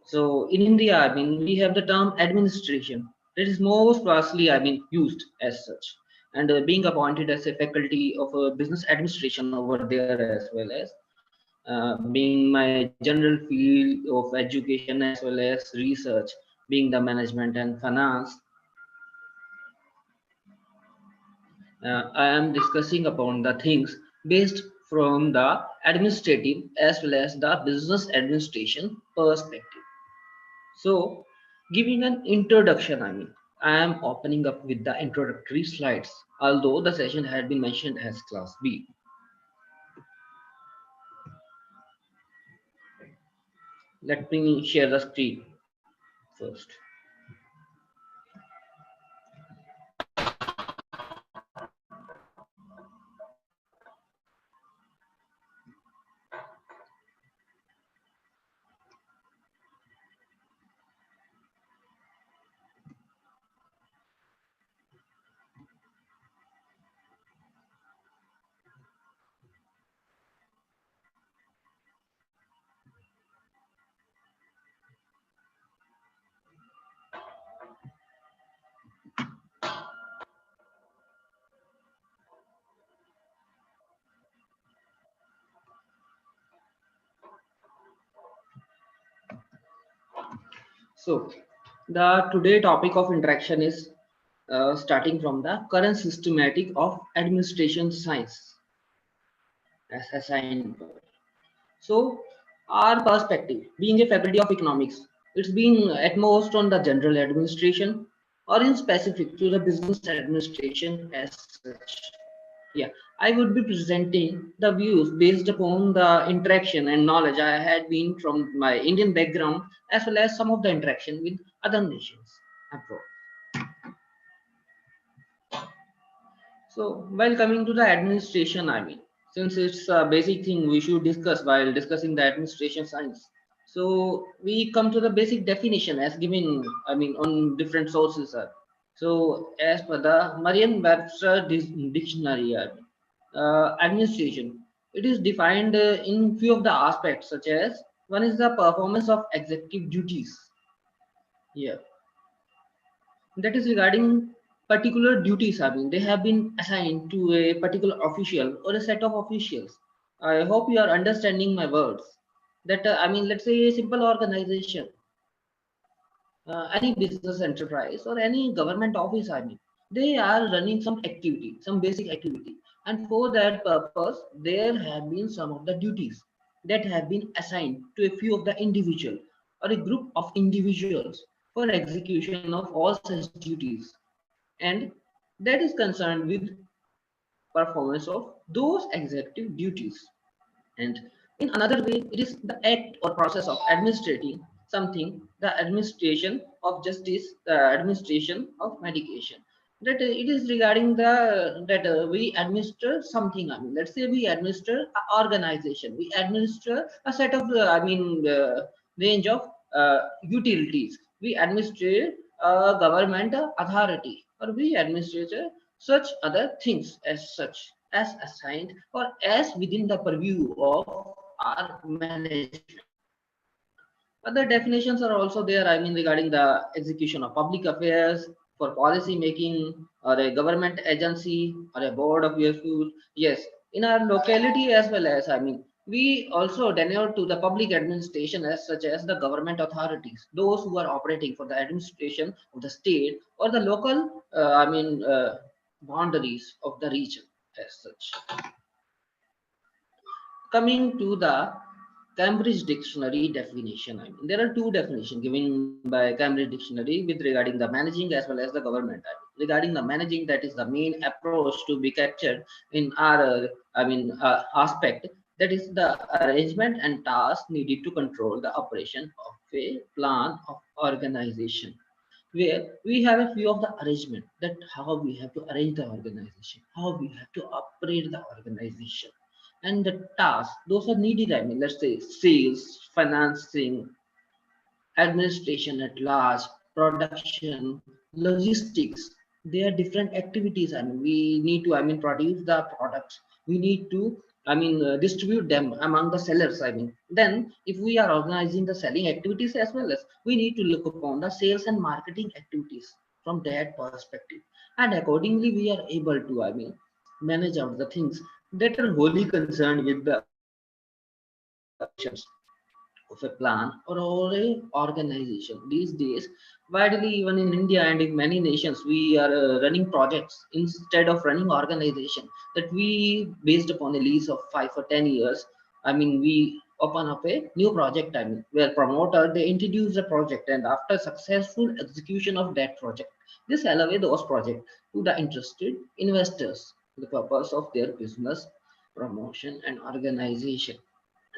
So in India, I mean, we have the term administration that is most vastly, I mean, used as such. And being appointed as a faculty of business administration over there, as well as being my general field of education as well as research, being the management and finance, I am discussing upon the things based from the administrative as well as the business administration perspective. So, giving an introduction, I mean, I am opening up with the introductory slides, although the session had been mentioned as Class B. Let me share the screen first. So, the today topic of interaction is starting from the current systematic of administration science as assigned. So, our perspective, being a faculty of economics, it's been at most on the general administration or in specific to the business administration as such. Yeah, I would be presenting the views based upon the interaction and knowledge I had been from my Indian background as well as some of the interaction with other nations abroad. So, while coming to the administration, I mean, since it's a basic thing we should discuss while discussing the administration science. So, we come to the basic definition as given, I mean, on different sources. So, as per the Merriam-Webster dictionary, administration, it is defined in few of the aspects, such as one is the performance of executive duties. Yeah, that is regarding particular duties. I mean, they have been assigned to a particular official or a set of officials. I hope you are understanding my words. That I mean, let's say a simple organization, any business enterprise or any government office. I mean, they are running some activity, some basic activity, and for that purpose, there have been some of the duties that have been assigned to a few of the individual or a group of individuals for execution of all such duties, and that is concerned with performance of those executive duties. And in another way, it is the act or process of administrating something, the administration of justice, the administration of medication. That it is regarding the that we administer something. I mean, let's say we administer an organization, we administer a set of range of utilities. We administer a government authority, or we administer such other things as such as assigned or as within the purview of our management. Other definitions are also there, I mean, regarding the execution of public affairs for policy making or a government agency or a board of useful. Yes, in our locality as well as, I mean, we also denote to the public administration as such as the government authorities, those who are operating for the administration of the state or the local, boundaries of the region as such. Coming to the Cambridge Dictionary definition, I mean, there are two definitions given by Cambridge Dictionary with regarding the managing as well as the government. I mean, regarding the managing, that is the main approach to be captured in our, aspect. That is the arrangement and task needed to control the operation of a plan of organization, where we have a few of the arrangement, that how we have to arrange the organization, how we have to operate the organization, and the tasks those are needed. I mean, let's say sales, financing, administration at large, production, logistics. They are different activities. I mean, we need to, I mean, produce the products. We need to distribute them among the sellers. Then if we are organizing the selling activities as well as, we need to look upon the sales and marketing activities from that perspective, and accordingly we are able to manage out the things that are wholly concerned with the operations of a plan or a organization. These days, widely even in India and in many nations, we are running projects instead of running organization, that we based upon a lease of 5 or 10 years. We open up a new project. Where promoter they introduce a project, and after successful execution of that project, they sell away those projects to the interested investors for the purpose of their business promotion and organization.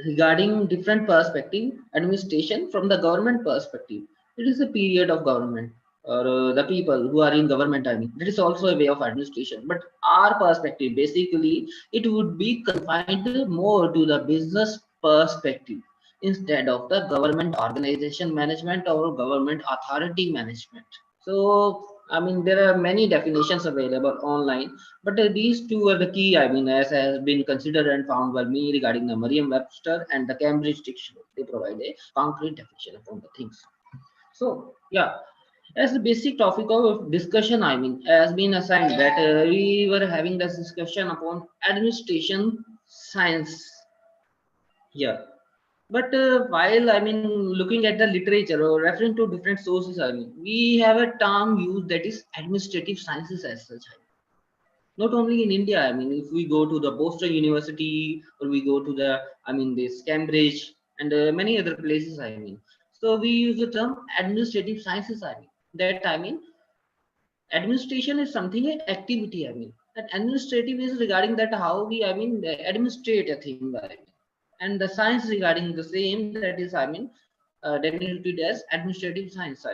Regarding different perspective, administration from the government perspective, it is a period of government, or the people who are in government. That is also a way of administration, but our perspective basically it would be confined more to the business perspective instead of the government organization management or government authority management. So, there are many definitions available online, but these two are the key, as has been considered and found by me regarding the Merriam-Webster and the Cambridge Dictionary. They provide a concrete definition upon the things. So, yeah, as the basic topic of discussion, has been assigned that we were having this discussion upon administration science. Yeah. But while looking at the literature or referring to different sources, we have a term used that is administrative sciences as such. Not only in India, if we go to the Boston University or we go to the, this Cambridge and many other places, so we use the term administrative sciences. That administration is something an activity. That administrative is regarding that how we, administrate a thing. And the science regarding the same, that is, denoted as administrative science.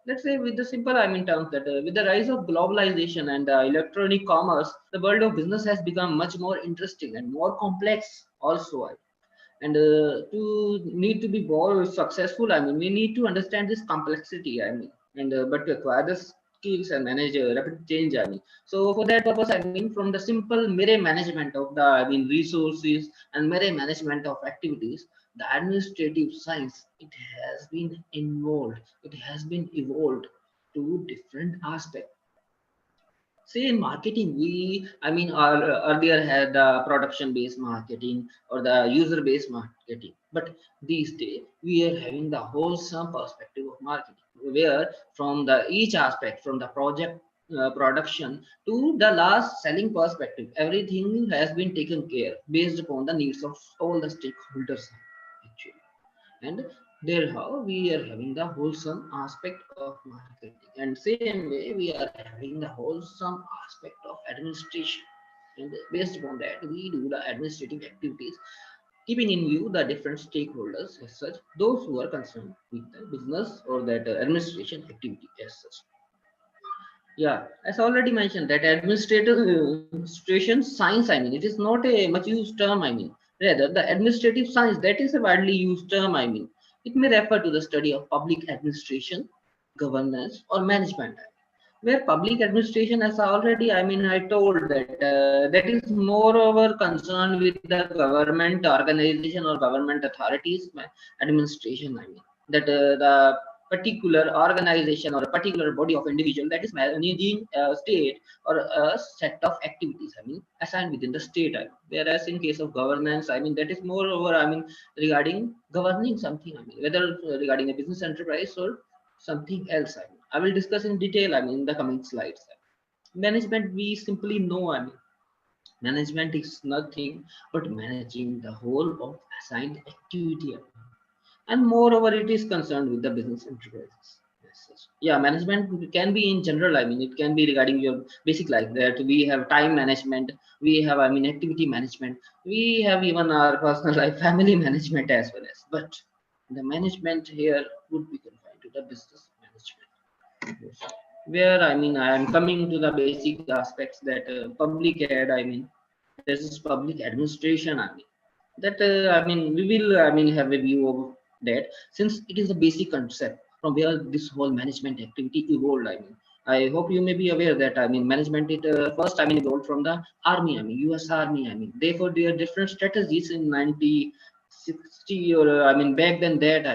Let's say with the simple terms that with the rise of globalization and electronic commerce, the world of business has become much more interesting and more complex also. And to need to be more successful, we need to understand this complexity. And but to acquire the skills and manage rapid change. So for that purpose, from the simple mere management of the resources and mere management of activities, the administrative science, it has been involved, it has been evolved to different aspects. Say in marketing, we, earlier had the production based marketing or the user based marketing, but these days we are having the wholesome perspective of marketing, where from the each aspect, from the project production to the last selling perspective, everything has been taken care based upon the needs of all the stakeholders actually. And there how we are having the wholesome aspect of marketing, and same way we are having the wholesome aspect of administration, and based upon that we do the administrative activities, keeping in view the different stakeholders as such, those who are concerned with the business or that administration activity as such. Yeah, as already mentioned, that administration science, it is not a much used term. Rather, the administrative science, that is a widely used term. It may refer to the study of public administration, governance, or management. Where public administration, as already, I told that that is moreover concerned with the government organization or government authorities administration. That the particular organization or a particular body of individual that is managing a state or a set of activities, assigned within the state. Whereas in case of governance, that is moreover, regarding governing something, whether regarding a business enterprise or something else. I will discuss in detail, in the coming slides. Management, we simply know, management is nothing but managing the whole of assigned activity. And moreover, it is concerned with the business enterprises. Yeah, management can be in general. It can be regarding your basic life. That we have time management, we have activity management, we have even our personal life, family management as well as. But the management here would be confined to the business management. Where I am coming to the basic aspects that public ad. This is public administration. That we will have a view of that, since it is a basic concept from where this whole management activity evolved. I hope you may be aware that management it first evolved from the army. U.S. Army. Therefore there are different strategies in 1960 or back then that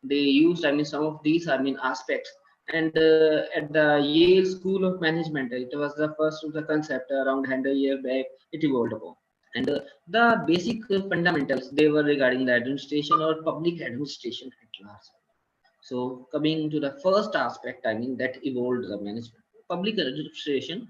they used some of these aspects. And at the Yale School of Management, it was the first of the concept around 100 years back. It evolved upon. And the basic fundamentals they were regarding the administration or public administration at large. So coming to the first aspect, that evolved the management. Public administration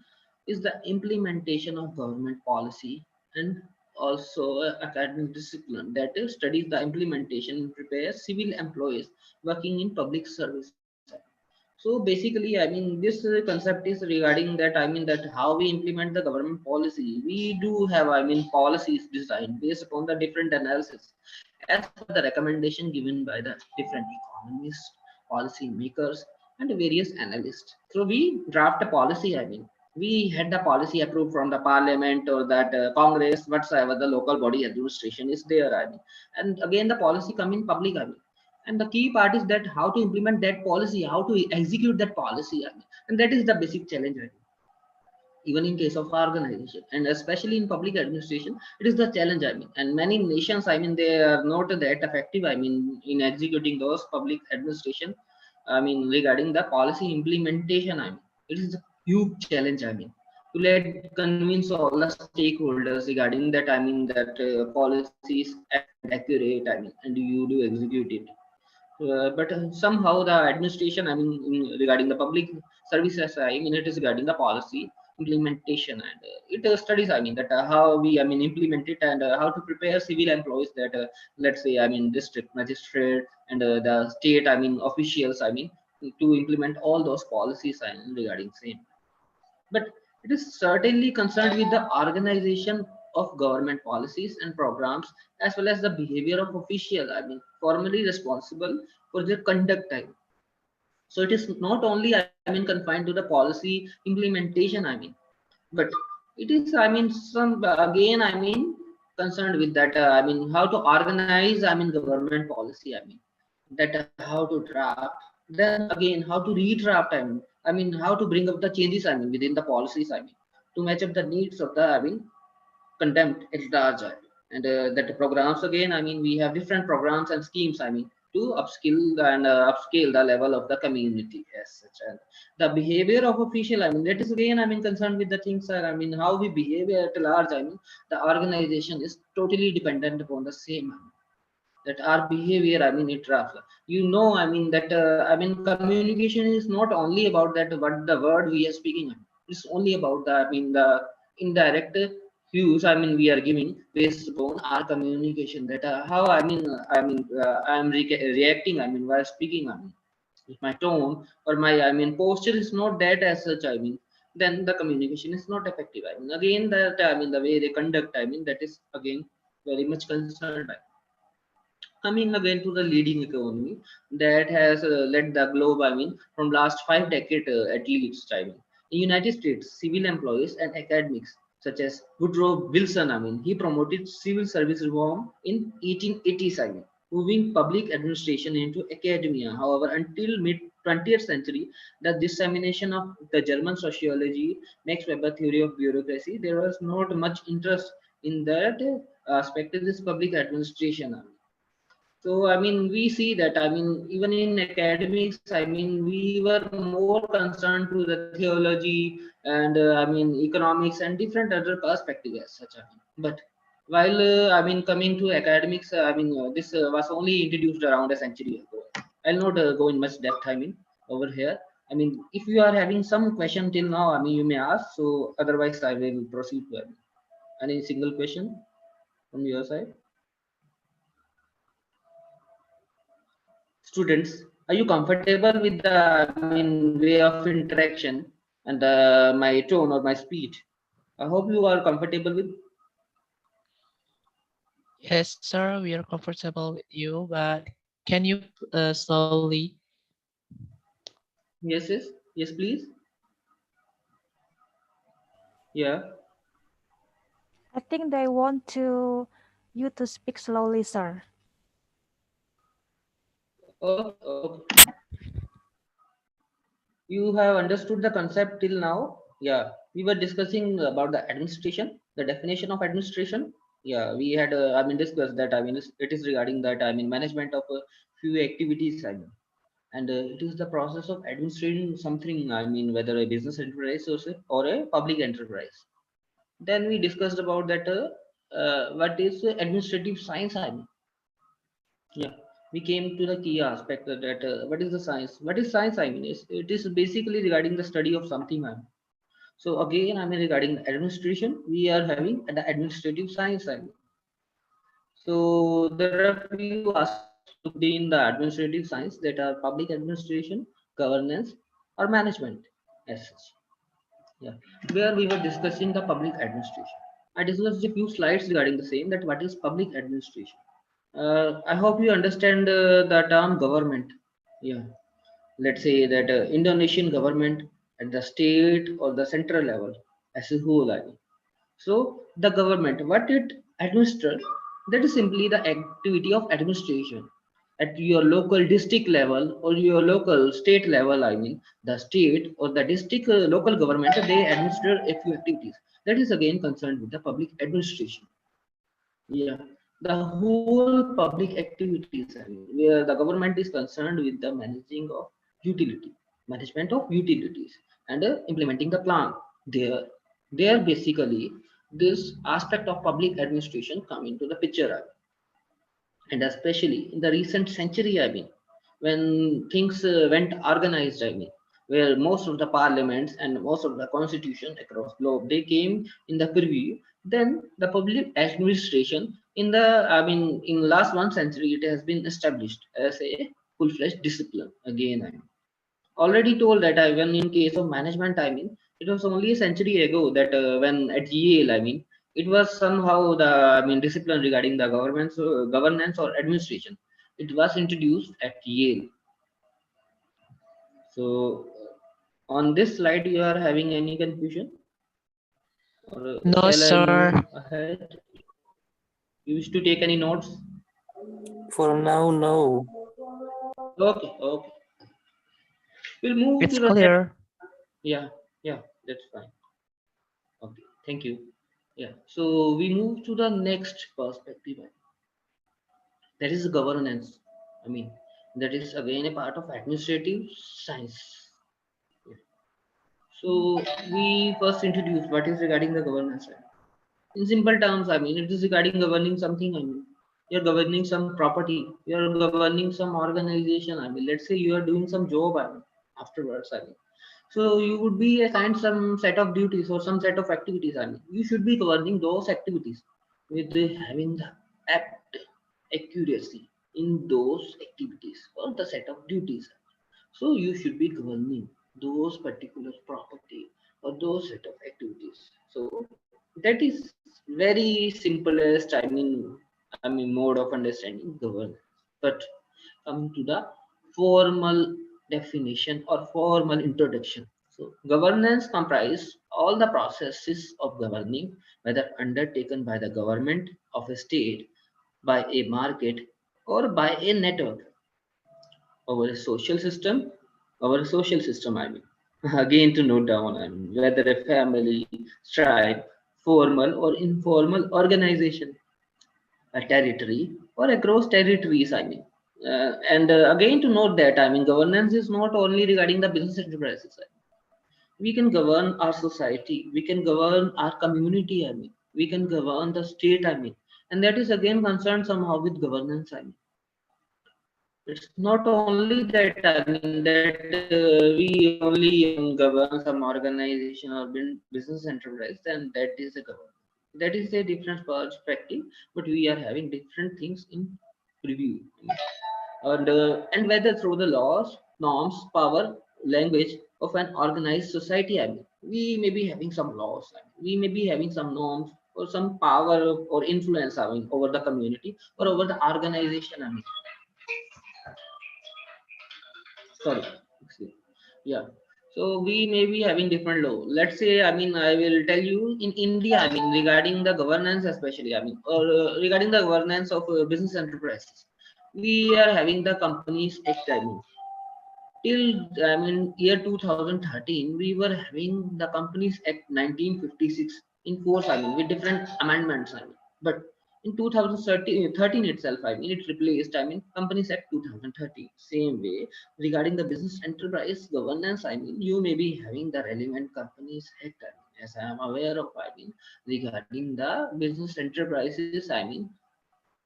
is the implementation of government policy and also academic discipline that studies the implementation and prepares civil employees working in public service. So basically, this concept is regarding that that how we implement the government policy. We do have policies designed based upon the different analysis as per the recommendation given by the different economists, policy makers, and various analysts. So we draft a policy. We had the policy approved from the parliament or that Congress, whatsoever the local body administration is there. And again the policy come in public. And the key part is that how to implement that policy, how to execute that policy. And that is the basic challenge. Even in case of organization and especially in public administration, it is the challenge. And many nations they are not that effective in executing those public administration regarding the policy implementation. It is a huge challenge. To let convince all the stakeholders regarding that that policy is accurate and you do execute it. But somehow the administration regarding the public services it is regarding the policy implementation. And it studies that how we implement it and how to prepare civil employees that let's say district magistrate and the state officials to implement all those policies regarding same. But it is certainly concerned with the organization of government policies and programs as well as the behavior of officials formally responsible for their conduct. So it is not only confined to the policy implementation. But it is some again concerned with that how to organize government policy. That how to draft, then again how to redraft. How to bring up the changes within the policies to match up the needs of the contempt at large. And that programs again we have different programs and schemes to upskill and upscale the level of the community as such. And the behavior of official that is again concerned with the things how we behave at large. The organization is totally dependent upon the same. That our behavior it rough. That communication is not only about that what the word we are speaking. It's only about the the indirect cues we are giving based upon our communication. That how I'm reacting while speaking. If my tone or my posture is not that as such. Then the communication is not effective. Again that the way they conduct that is again very much concerned. Coming again to the leading economy that has led the globe from last 5 decades at least. In United States civil employees and academics such as Woodrow Wilson he promoted civil service reform in 1880s. Moving public administration into academia. However, until mid 20th century, the dissemination of the German sociology, Max Weber theory of bureaucracy, there was not much interest in that aspect of this public administration. So we see that even in academics, we were more concerned to the theology and economics and different other perspectives as such. But while coming to academics, this was only introduced around a century ago. I'll not go in much depth. Over here. If you are having some question till now, you may ask. So otherwise, I will proceed to any single question from your side. Students, are you comfortable with the way of interaction and my tone or my speech? I hope you are comfortable with. Yes, sir, we are comfortable with you, but can you slowly? Yes, yes, yes, please. Yeah. I think they want to you to speak slowly, sir. Okay. Okay. You have understood the concept till now? Yeah, we were discussing about the administration, the definition of administration. Yeah, we had, discussed that. It is regarding that. Management of a few activities. And it is the process of administering something. Whether a business enterprise or a public enterprise. Then we discussed about that. What is administrative science? Yeah, we came to the key aspect that what is the science? What is science? It is basically regarding the study of something. So again, regarding the administration, we are having the administrative science. So there are few aspects to be in the administrative science that are public administration, governance, or management as such. Yeah, where we were discussing the public administration. I discussed a few slides regarding the same that what is public administration. I hope you understand the term government. Yeah, let's say that Indonesian government at the state or the central level as a whole. So the government, what it administers, that is simply the activity of administration at your local district level or your local state level. The state or the district local government, they administer a few activities. That is again concerned with the public administration. Yeah, the whole public activities, where the government is concerned with the managing of utility, management of utilities, and implementing the plan. There, there basically this aspect of public administration come into the picture, and especially in the recent century. When things went organized. Where most of the parliaments and most of the constitution across globe they came in the preview. Then the public administration in the in last 1 century it has been established as a full-fledged discipline again. Already told that when in case of management, it was only a century ago that when at Yale, it was somehow the discipline regarding the governance or administration. It was introduced at Yale. So on this slide, you are having any confusion, or No, shall I move sir. ahead? You wish to take any notes? For now, no. Okay, okay. We'll move It's to the next. clear. Yeah, yeah, that's fine. Okay, thank you. Yeah, so we move to the next perspective. That is governance. I mean, that is again a part of administrative science. Yeah. So we first introduce what is regarding the governance. In simple terms, it is regarding governing something. You're governing some property. You're governing some organization. Let's say you are doing some job. Afterwards. So you would be assigned some set of duties or some set of activities. You should be governing those activities with having the apt accuracy in those activities or the set of duties. So you should be governing those particular property or those set of activities. So that is very simplest. Mode of understanding governance. But coming to the formal definition or formal introduction. So governance comprise all the processes of governing, whether undertaken by the government of a state, by a market, or by a network. Our social system, again to note down, whether a family, tribe, formal or informal organization, a territory, or across territories. And again to note that governance is not only regarding the business enterprises. We can govern our society, we can govern our community. We can govern the state. And that is again concerned somehow with governance. It's not only that that we only govern some organization or business enterprise, then that is a government. That is a different perspective, but we are having different things in preview. And whether through the laws, norms, power, language of an organized society. We may be having some laws, we may be having some norms or some power or influence over the community or over the organization. Sorry, excuse. Yeah, so we may be having different law. Let's say, I will tell you in India, regarding the governance especially, or regarding the governance of business enterprises, we are having the companies act. till year 2013 we were having the Companies Act 1956 in force, with different amendments, but in 2013 itself, it replaced, Companies Act 2013. Same way, regarding the business enterprise governance, you may be having the relevant Companies Act, as I am aware of, regarding the business enterprises,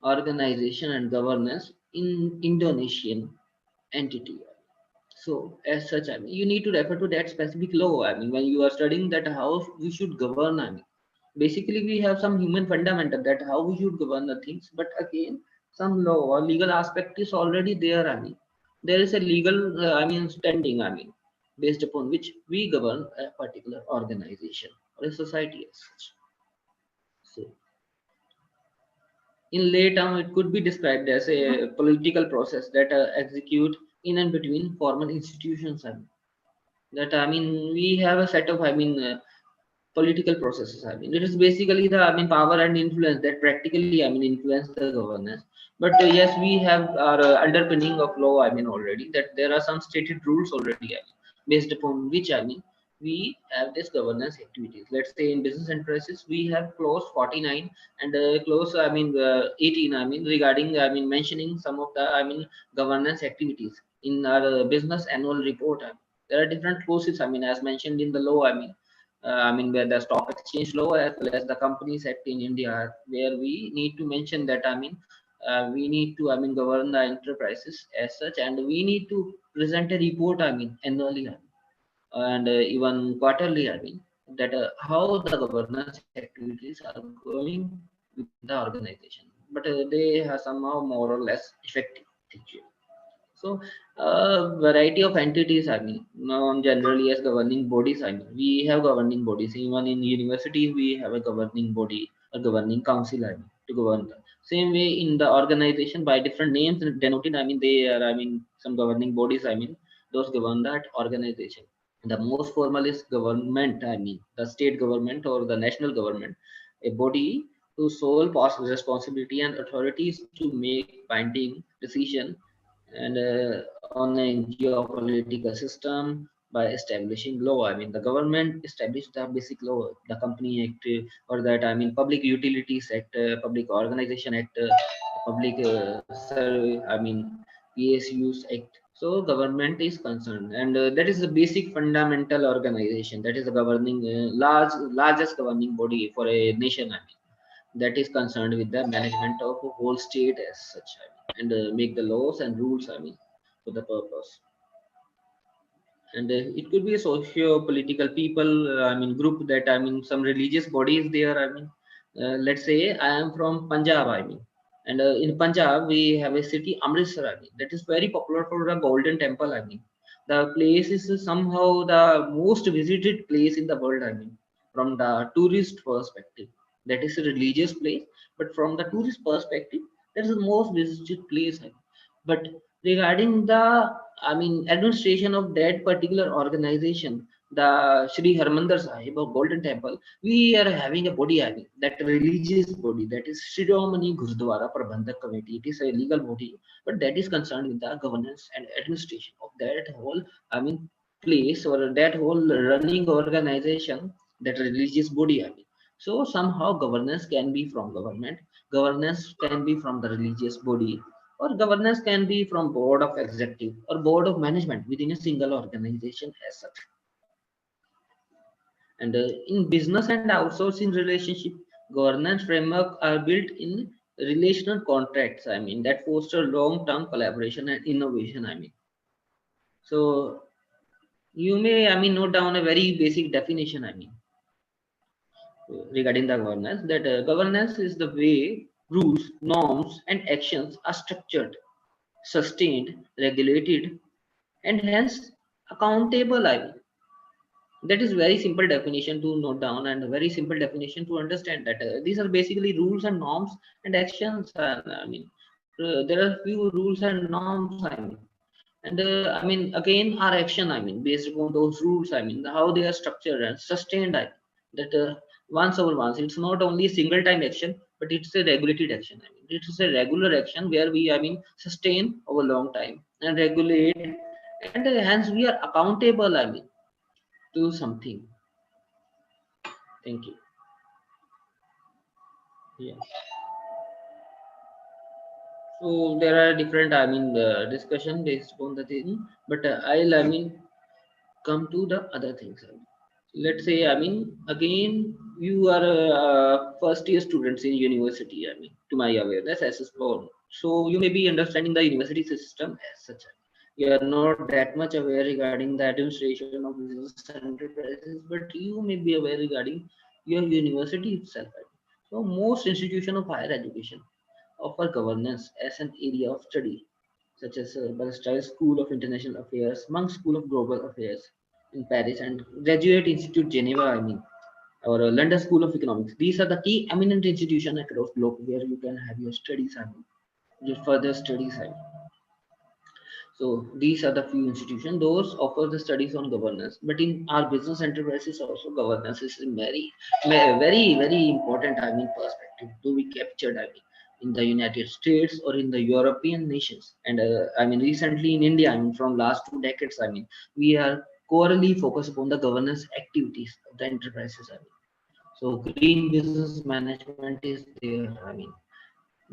organization and governance in Indonesian entity. So as such, you need to refer to that specific law. When you are studying that how we should govern. Basically we have some human fundamental that how we should govern the things. But again, some law or legal aspect is already there. There is a legal, standing. Based upon which we govern a particular organization or a society as such. So in lay term, it could be described as a political process that execute in and between formal institutions. That we have a set of political processes. It is basically the power and influence that practically influence the governance. But yes, we have our underpinning of law. Already that there are some stated rules already. Based upon which we have this governance activities. Let's say in business enterprises we have clause 49 and clause 18. Regarding mentioning some of the governance activities in our business annual report. There are different clauses. As mentioned in the law. Where the stock exchange law as well as the Companies Act in India, where we need to mention that we need to govern the enterprises as such, and we need to present a report annually, and even quarterly. That how the governance activities are going within the organization, but they are somehow more or less effective actually. So, variety of entities, known generally as governing bodies. We have governing bodies. Even in universities, we have a governing body, a governing council, to govern. Same way in the organization by different names denoted. They are, some governing bodies. Those govern that organization. The most formal is government. The state government or the national government, a body whose sole responsibility and authority is to make binding decision and on a geopolitical system by establishing law. The government established the basic law, the Company Act, or that Public Utilities Act, Public Organization Act, Public PSUs Act. So government is concerned, and that is the basic fundamental organization. That is the governing largest governing body for a nation. That is concerned with the management of a whole state as such, and make the laws and rules, for the purpose. And it could be a socio-political people, group that some religious bodies there. Let's say I am from Punjab. And in Punjab we have a city Amritsar. That is very popular for the Golden Temple. The place is somehow the most visited place in the world. From the tourist perspective, that is a religious place, but from the tourist perspective, that is the most visited place. But regarding the administration of that particular organization, the Shri Harmandir Sahib or Golden Temple, we are having a body, that religious body, that is Shiromani Gurudwara Prabandhak Committee. It is a legal body, but that is concerned with the governance and administration of that whole place or that whole running organization, that religious body. So somehow governance can be from government, governance can be from the religious body, or governance can be from board of executive or board of management within a single organization as such. And in business and outsourcing relationship, governance framework are built in relational contracts, that foster long-term collaboration and innovation. So you may note down a very basic definition, regarding the governance, that governance is the way rules, norms and actions are structured, sustained, regulated, and hence accountable. That is very simple definition to note down, and a very simple definition to understand that these are basically rules and norms and actions. There are few rules and norms. And again our action. Based upon those rules. How they are structured and sustained. That once over once. It's not only a single time action, but it's a regulated action. It is a regular action where we sustain over long time and regulate and hence we are accountable, I mean, to something. Thank you. Yeah. So there are different, I mean, discussion based on the thing, but I mean, come to the other things. Let's say, I mean, again, you are first year students in university, I mean, to my awareness as a scholar. So you may be understanding the university system as such. You are not that much aware regarding the administration of business enterprises, but you may be aware regarding your university itself. So most institution of higher education offer governance as an area of study, such as Bastille School of International Affairs, Monk School of Global Affairs in Paris, and Graduate Institute Geneva, I mean, or London School of Economics. These are the key eminent institutions across globe where you can have your studies, I mean, your further studies. I mean. So these are the few institutions. Those offer the studies on governance. But in our business enterprises, also governance is very important. I mean, perspective to be captured. I mean, in the United States or in the European nations, and I mean, recently in India. I mean, from last 2 decades. I mean, we are corely focused upon the governance activities of the enterprises. I mean, so green business management is there. I mean,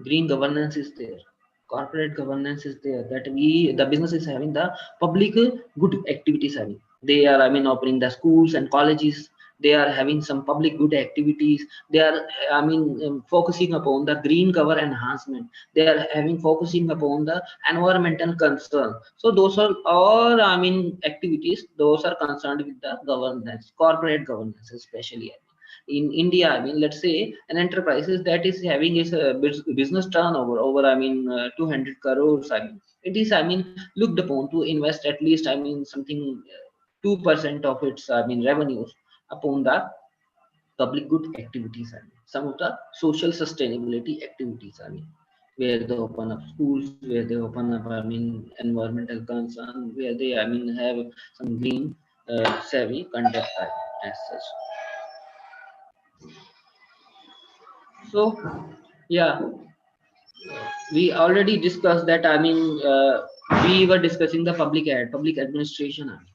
green governance is there, corporate governance is there, that we the business is having the public good activities. I mean, they are, I mean, opening the schools and colleges, they are having some public good activities, they are, I mean, focusing upon the green cover enhancement, they are having focusing upon the environmental concern. So those are all, I mean, activities, those are concerned with the governance, corporate governance especially. In India, I mean, let's say an enterprise that is having its business turnover over, I mean, 200 crores. I mean, it is, I mean, looked upon to invest at least, I mean, something 2% of its, I mean, revenues upon the public good activities. I mean, some of the social sustainability activities. I mean, where they open up schools, where they open up, I mean, environmental concern, where they, I mean, have some green savvy conduct as such. So, yeah, we already discussed that. I mean, we were discussing the public administration. I mean.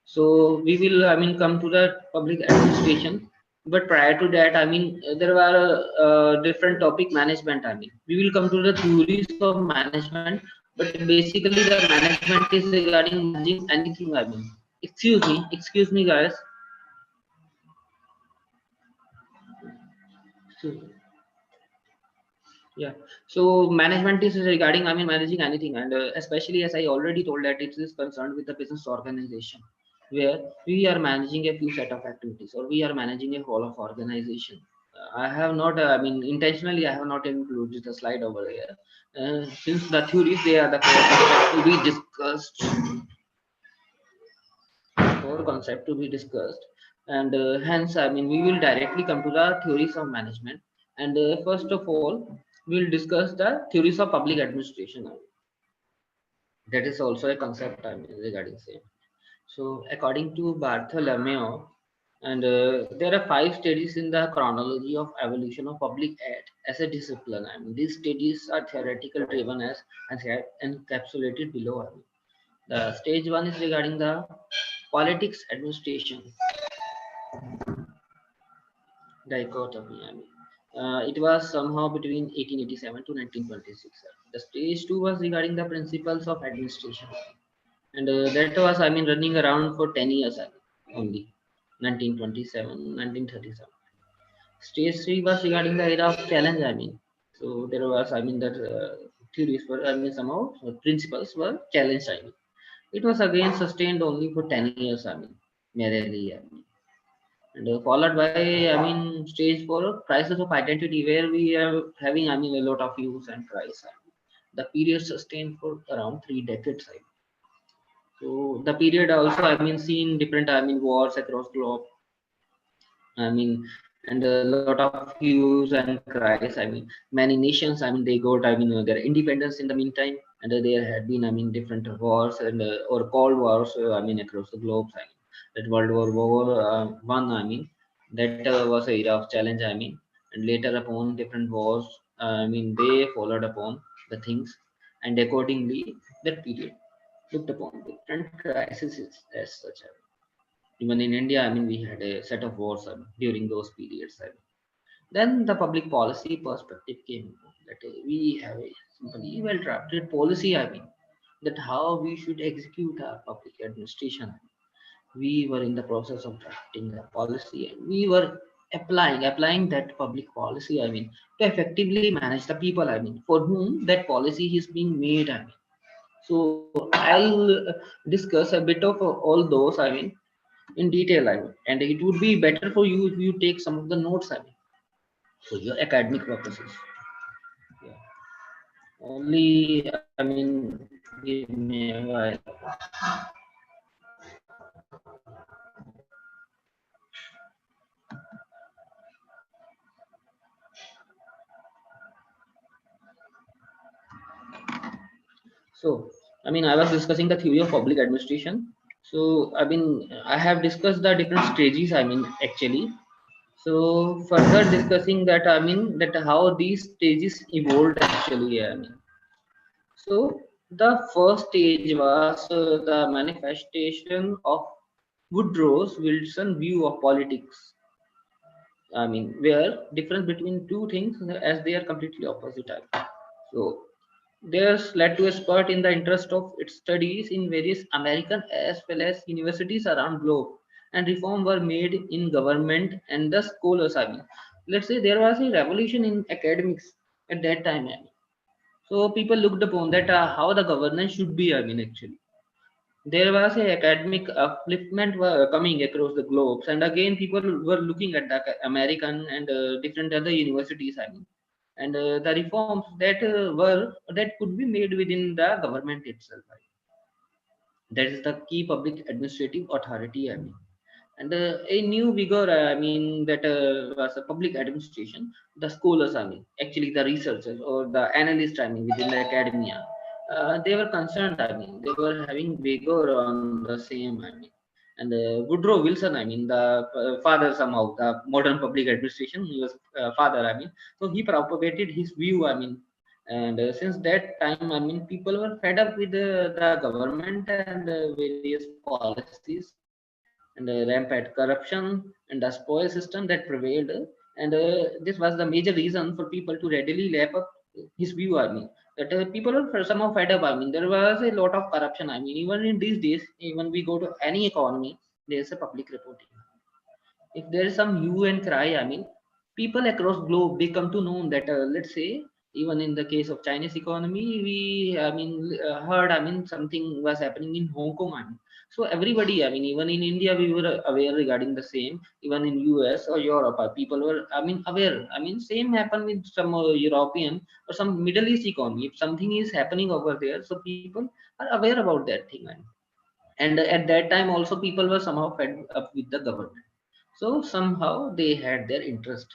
So we will, I mean, come to the public administration. But prior to that, I mean, there were different topic management. I mean, we will come to the theories of management. But basically, the management is regarding managing anything. I mean, excuse me, guys. So, yeah. So management is regarding, I mean, managing anything, and especially as I already told that it is concerned with the business organization, where we are managing a few set of activities, or we are managing a whole of organization. I have not, I mean, intentionally, I have not included the slide over here, since the theories they are the core concept to be discussed, and hence, I mean, we will directly come to the theories of management, and first of all, we'll discuss the theories of public administration. That is also a concept, I mean, regarding same. So according to Bartholomew, and there are 5 stages in the chronology of evolution of public ad as a discipline. I mean, these stages are theoretical driven as encapsulated below. I mean, the stage one is regarding the politics administration dichotomy. I mean, it was somehow between 1887 to 1926. The stage two was regarding the principles of administration, and that was, I mean, running around for 10 years, I mean, only 1927, 1937. Stage three was regarding the era of challenge. I mean, so there was, I mean, that theories were, I mean, somehow principles were challenged. I mean, it was again sustained only for 10 years. I mean, merely. I mean, and followed by, I mean, stage four, crisis of identity, where we are having, I mean, a lot of use and price. I mean, the period sustained for around 3 decades. I mean. So the period also, I mean, seen different, I mean, wars across globe. I mean, and a lot of hues and cries. I mean, many nations, I mean, they got, I mean, their independence in the meantime, and there had been, I mean, different wars and or cold wars, I mean, across the globe. I mean, that World War I, I mean, that was a era of challenge. I mean, and later upon different wars, I mean, they followed upon the things, and accordingly that period. looked upon different crises as such. Even in India, we had a set of wars during those periods. Then the public policy perspective came that we have a simply well drafted policy. That how we should execute our public administration. We were in the process of drafting the policy, and we were applying that public policy. To effectively manage the people. For whom that policy is being made. So I'll discuss a bit of all those. In detail. And it would be better for you if you take some of the notes. For your academic purposes. Yeah. Only, give me a while. So, I was discussing the theory of public administration. So, I have discussed the different stages. Actually. So, further discussing that, that how these stages evolved actually. So, the first stage was the manifestation of Woodrow's Wilson view of politics. Where difference between two things as they are completely opposite. So there's led to a spurt in the interest of its studies in various American as well as universities around globe, and reform were made in government and the scholars. Let's say there was a revolution in academics at that time. So people looked upon that how the governance should be. Actually there was a academic upliftment were coming across the globes, and again people were looking at the American and different other universities. And the reforms that could be made within the government itself. That is the key public administrative authority. And a new vigor. That was a public administration. The scholars. Actually the researchers or the analysts. Within the academia, they were concerned. They were having vigor on the same. And Woodrow Wilson. The father somehow the modern public administration. He was father. So he propagated his view. And since that time, people were fed up with the government and various policies and rampant corruption and the spoil system that prevailed. And this was the major reason for people to readily lap up his view. That people are somehow fed up. There was a lot of corruption. Even in these days, even we go to any economy, there's a public reporting. If there is some hue and cry, people across globe they come to know that let's say even in the case of Chinese economy, we heard something was happening in Hong Kong. So everybody, even in India we were aware regarding the same. Even in US or Europe, people were aware. Same happened with some European or some Middle East economy. If something is happening over there, so people are aware about that thing. And at that time also people were somehow fed up with the government, so somehow they had their interest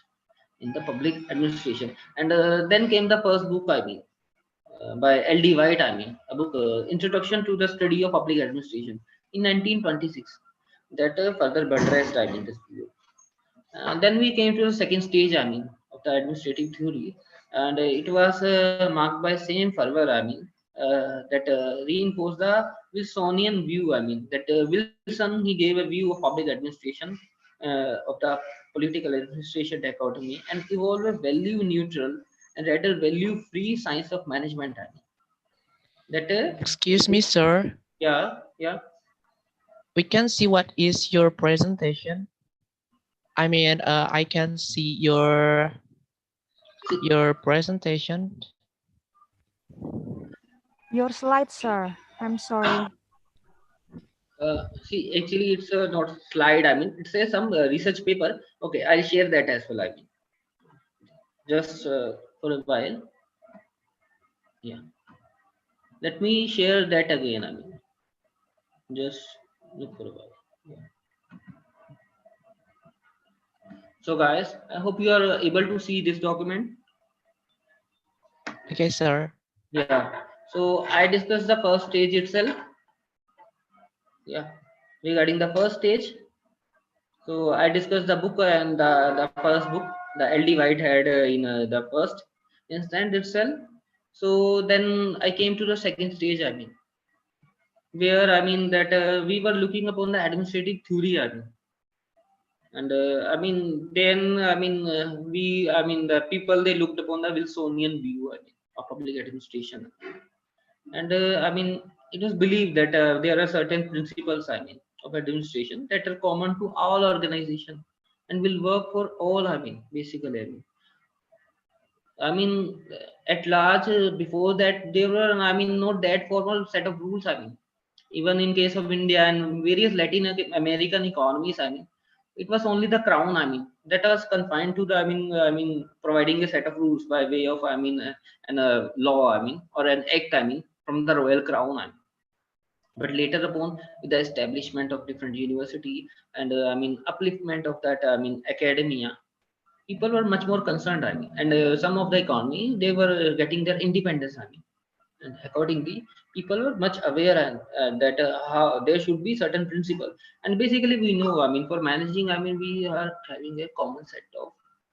in the public administration. And then came the first book, by L.D. White, a book, Introduction to the Study of Public Administration, in 1926, that further buttressed, this view. Then we came to the second stage, of the administrative theory, and it was marked by same fervor, that reinforced the Wilsonian view. That Wilson he gave a view of public administration, of the political administration dichotomy, and evolve a value neutral and rather value free science of management. That Excuse me, sir. yeah. We can see what is your presentation. I can see your presentation. Your slide, sir. I'm sorry. See, actually, it's not slide. It's a some research paper. Okay, I'll share that as well. Just for a while. Yeah. Let me share that again. Just look for a while. Yeah. So, guys, I hope you are able to see this document. Okay, sir. Yeah. So I discussed the first stage itself. Yeah. Regarding the first stage. So I discussed the book and the first book, the L.D. White had in the first instant itself. So then I came to the second stage. where I mean that we were looking upon the administrative theory. I mean, and I mean then I mean I mean the people they looked upon the Wilsonian view, I mean, of public administration, and I mean it was believed that there are certain principles, I mean, of administration that are common to all organizations and will work for all. I mean, basically, I mean, at large, before that, there were, I mean, not that formal set of rules. I mean, even in case of India and various Latin American economies, I mean, it was only the crown. I mean, that was confined to the, I mean, providing a set of rules by way of, I mean, an law. I mean, or an act. I mean, from the royal crown. I mean. But later upon, with the establishment of different university and I mean, upliftment of that, I mean, academia, people were much more concerned. I mean, and some of the economy they were getting their independence. I mean, and accordingly, people were much aware that how there should be certain principle. And basically, we know. I mean, for managing, I mean, we are having a common set of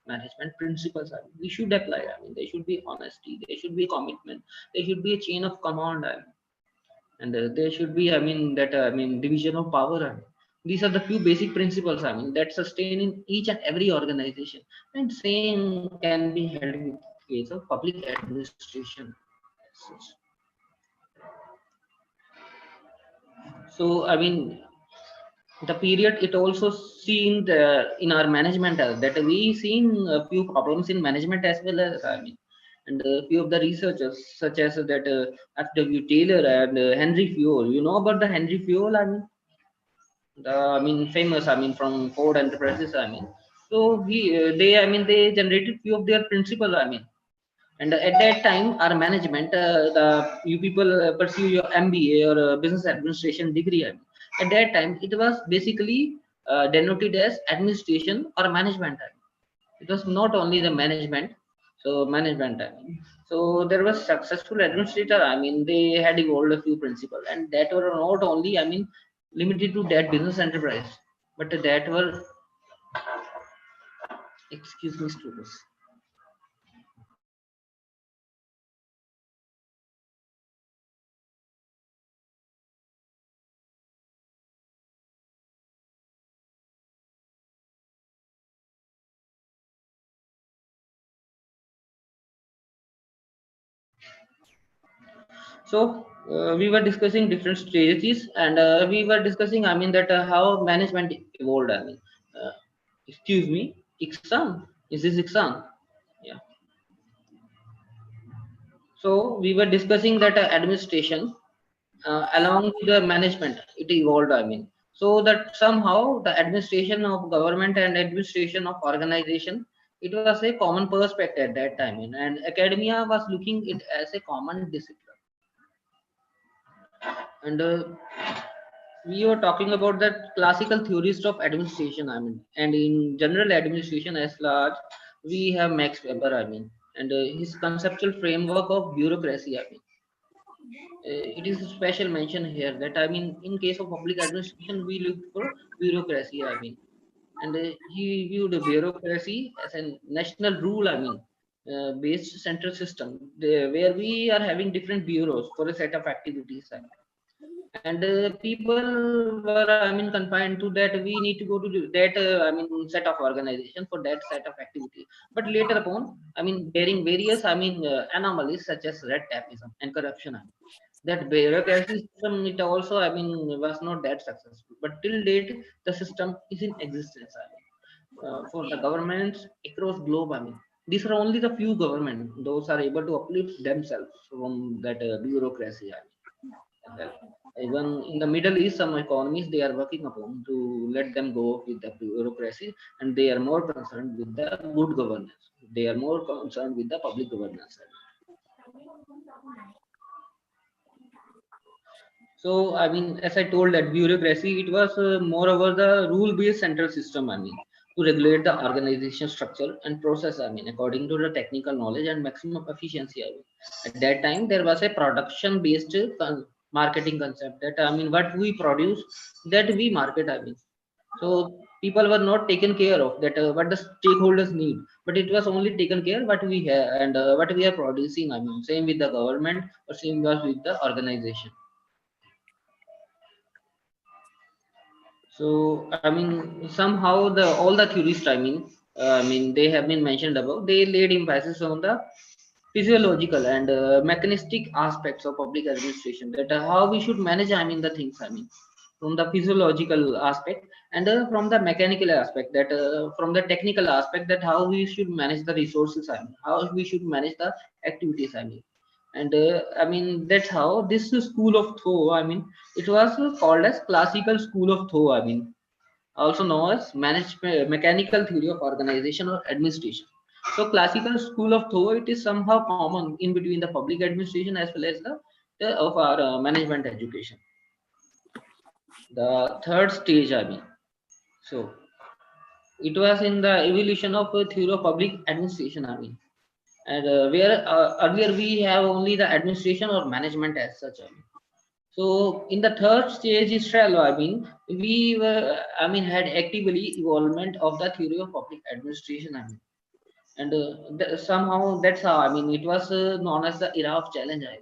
management principles. I mean, we should apply. I mean, there should be honesty. There should be commitment. There should be a chain of command. I mean, and there should be, I mean, that I mean, division of power. I mean, these are the few basic principles, I mean, that sustain in each and every organization, and same can be held with case of public administration as such. So I mean, the period it also seen in our management that we seen a few problems in management as well as, I mean, and a few of the researchers such as that FW Taylor and Henry Fayol. You know about the Henry Fayol? I mean, the I mean famous, I mean, from Ford Enterprises. I mean, so they, I mean, they generated few of their principles. I mean, and at that time, our management, the you people pursue your MBA or business administration degree. I mean, at that time, it was basically denoted as administration or management. I mean. It was not only the management, so management. I mean, so there was successful administrator. I mean, they had evolved a few principles, and that were not only, I mean, limited to that business enterprise, but that were, excuse me, students. So we were discussing different strategies, and we were discussing, I mean, that how management evolved. I mean, uh, excuse me, Iksan, is this Iksan? Yeah. So we were discussing that administration along with the management it evolved. I mean, so that somehow the administration of government and administration of organization, it was a common perspective at that time, and academia was looking it as a common discipline. And we were talking about the classical theorist of administration. I mean, and in general administration as large, we have Max Weber. I mean, and his conceptual framework of bureaucracy. I mean, it is a special mention here that, I mean, in case of public administration, we look for bureaucracy. I mean, and he viewed bureaucracy as a national rule. I mean, based central system where we are having different bureaus for a set of activities. I mean, and people were, I mean, confined to that we need to go to that I mean, set of organization for that set of activity. But later upon, I mean, bearing various, I mean, anomalies such as red tapeism and corruption, I mean, that bureaucracy system, it also, I mean, was not that successful, but till date the system is in existence. I mean, for the governments across globe, I mean, these are only the few government those are able to uplift themselves from that bureaucracy. I mean, well, even in the Middle East, some economies they are working upon to let them go with the bureaucracy, and they are more concerned with the good governance. They are more concerned with the public governance. So, I mean, as I told that bureaucracy, it was more over the rule-based central system. I mean, to regulate the organization structure and process. I mean, according to the technical knowledge and maximum efficiency. I mean, at that time there was a production-based marketing concept. That, I mean, what we produce, that we market. I mean, so people were not taken care of that what the stakeholders need, but it was only taken care what we have and what we are producing. I mean, same with the government or same was with the organization. So I mean, somehow the all the theorists, I mean, they have been mentioned above. They laid emphasis on the physiological and mechanistic aspects of public administration. That how we should manage. I mean, the things. I mean, from the physiological aspect and from the mechanical aspect. That from the technical aspect. That how we should manage the resources. I mean, how we should manage the activities. I mean, and I mean that's how this school of thought. I mean, it was called as classical school of thought. I mean, also known as mechanical theory of organization or administration. So classical school of thought, it is somehow common in between the public administration as well as the of our management education. The third stage, I mean, so it was in the evolution of a theory of public administration. I mean, and where earlier we have only the administration or management as such. I mean. So in the third stage is Trello. I mean, we were, I mean, had actively evolvement of the theory of public administration. I mean, and somehow that's how. I mean, it was known as the era of challenge. I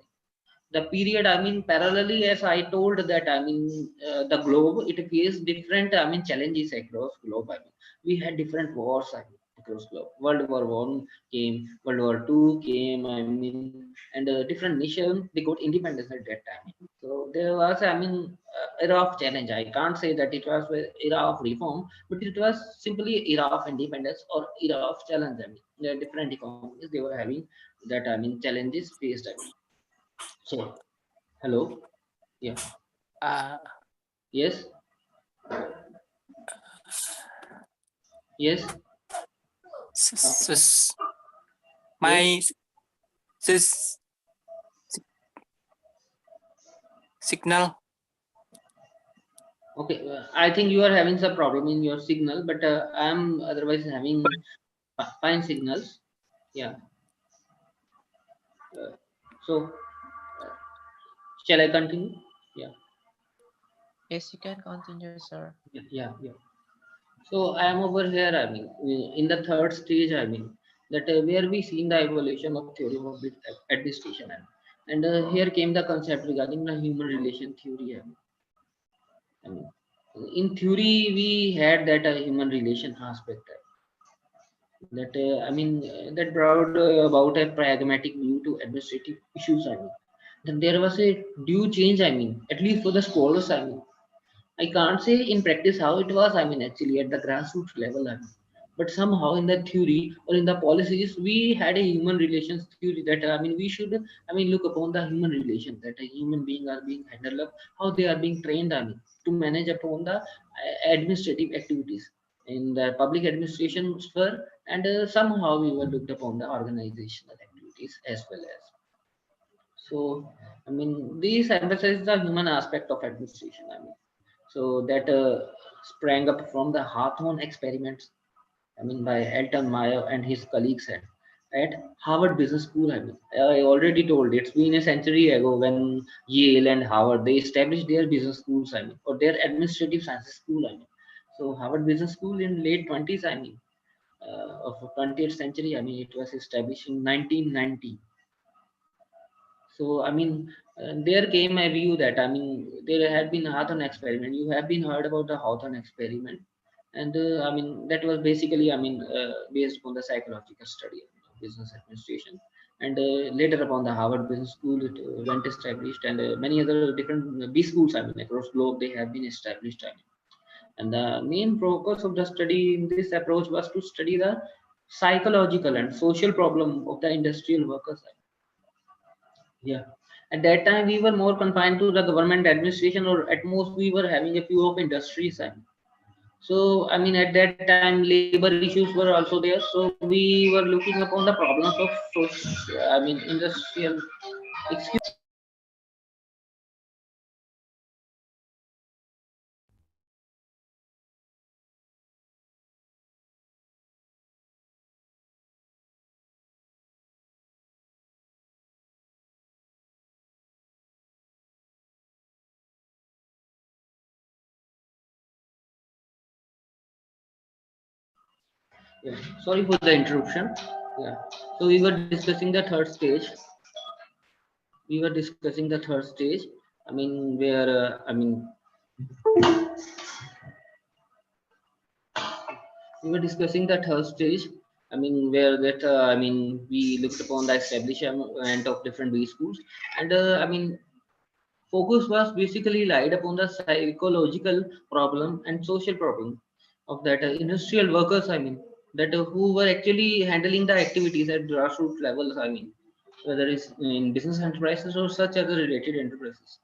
the period. I mean, parallelly, as I told that. I mean, the globe it faced different. I mean, challenges across globe. I mean, we had different wars. I mean, across globe. World War I came. World War II came. I mean, and different nations they got independence at that time. So there was, I mean, era of challenge. I can't say that it was a era of reform, but it was simply era of independence or era of challenge. I mean, the different economies they were having that. I mean, challenges faced. I mean, so hello, yeah, Uh, yes, yes, uh, s- s- yes. my s- signal. Okay, I think you are having some problem in your signal, but I am otherwise having fine signals. Yeah. Uh, so shall I continue? Yeah, Yes, you can continue, sir. yeah. So I am over here. I mean, in the third stage. I mean, that where we seen the evolution of theory of administration, and here came the concept regarding the human relation theory. I mean, in theory, we had that human relation aspect. That I mean, that brought about a pragmatic view to administrative issues. I mean, then there was a due change. I mean, at least for the scholars. I mean, I can't say in practice how it was. I mean, actually at the grassroots level. I mean, but somehow in the theory or in the policies, we had a human relations theory that I mean, we should I mean look upon the human relations that a human being are being handled up, how they are being trained. I mean, to manage upon the administrative activities in the public administration sphere, and somehow we were looked upon the organizational activities as well as. So, I mean, these emphasize the human aspect of administration. I mean, so that sprang up from the Hawthorne experiments. I mean, by Elton Meyer and his colleagues at Harvard Business School. I mean, I already told it's been a century ago when Yale and Harvard they established their business schools. I mean, or their administrative sciences school. I mean, so Harvard Business School in late 20s. I mean, of 20th century. I mean, it was established in 1990. So I mean, there came a view that I mean there had been Hawthorne experiment. You have been heard about the Hawthorne experiment, and I mean that was basically I mean based upon the psychological study of business administration, and later upon the Harvard Business School it went established, and many other different B schools I mean across globe they have been established. I mean, and the main purpose of the study in this approach was to study the psychological and social problem of the industrial workers. Yeah. At that time, we were more confined to the government administration, or at most, we were having a few of industries. So, I mean, at that time, labor issues were also there. So, we were looking upon the problems of social, I mean, industrial. Excuse. Yeah. Sorry for the interruption. Yeah. So, we were discussing the third stage. We were discussing the third stage. I mean, where I mean We were discussing the third stage. I mean, where that I mean, we looked upon the establishment of different B schools, and I mean, focus was basically lied upon the psychological problem and social problem of that industrial workers. I mean, that who were actually handling the activities at grassroots levels. I mean, whether it's in business enterprises or such other related enterprises.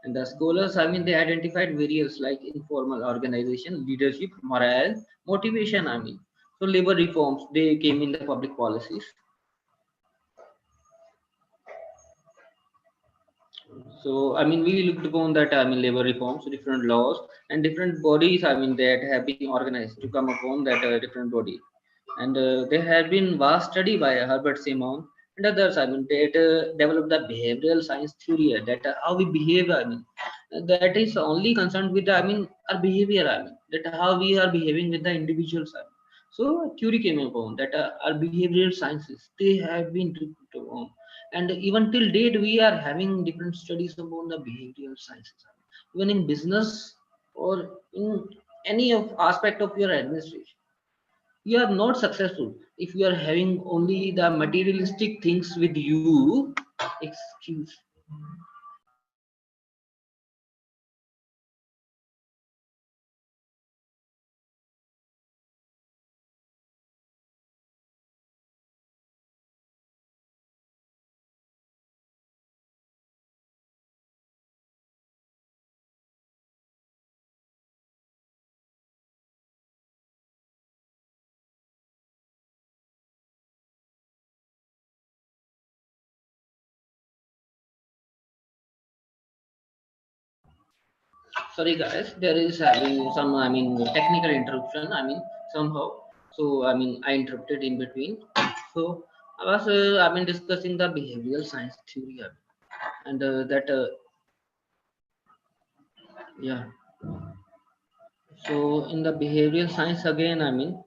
And the scholars, I mean, they identified various like informal organization, leadership, morale, motivation. I mean, so labor reforms they came in the public policies. So, I mean, we looked upon that, I mean, labor reforms, different laws, and different bodies, I mean, that have been organized to come upon that different body. And there had been vast study by Herbert Simon and others, I mean, that developed the behavioral science theory that how we behave, I mean, that is only concerned with, I mean, our behavior, I mean, that how we are behaving with the individuals. I mean. So, theory came upon that our behavioral sciences, they have been looked upon and even till date we are having different studies about the behavioral sciences even in business or in any of aspect of your administration you are not successful if you are having only the materialistic things with you. Excuse. Sorry guys, there is having some I mean technical interruption, I mean somehow. So I mean I interrupted in between. So I was I mean discussing the behavioral science theory and that yeah. So in the behavioral science again, I mean,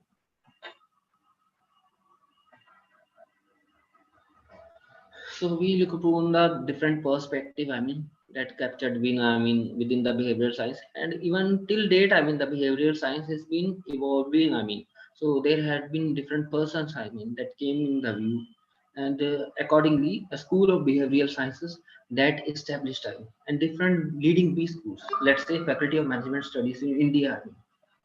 so we look upon the different perspective. I mean, that captured within I mean within the behavioral science, and even till date, I mean, the behavioral science has been evolving. I mean, so there had been different persons. I mean, that came in the view, and accordingly, a school of behavioral sciences that established I mean, and different leading B schools. Let's say Faculty of Management Studies in India. I mean,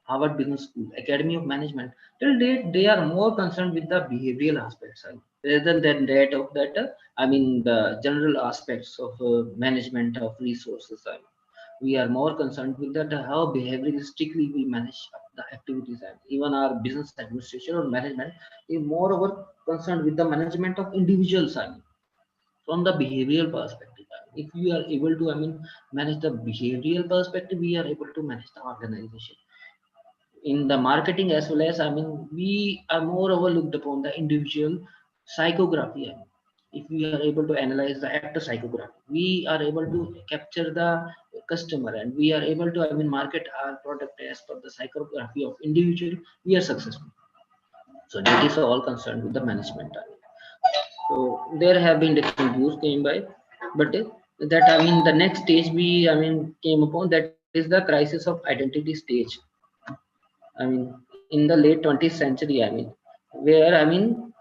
Harvard Business School, Academy of Management. Till date, they are more concerned with the behavioral aspects rather than that of that. I mean, the general aspects of management of resources. I mean, we are more concerned with that how behavioralistically we manage the activities and even our business administration or management is moreover concerned with the management of individuals. I mean, from the behavioral perspective. If we are able to, I mean, manage the behavioral perspective, we are able to manage the organization in the marketing as well as I mean we are more overlooked upon the individual psychography. I mean, if we are able to analyze the actor psychography, we are able to capture the customer and we are able to I mean market our product as per the psychography of individual, we are successful. So that is all concerned with the management. I mean. So there have been different views came by, but that I mean the next stage we I mean came upon, that is the crisis of identity stage. I mean, in the late 20th century, I mean, where I mean,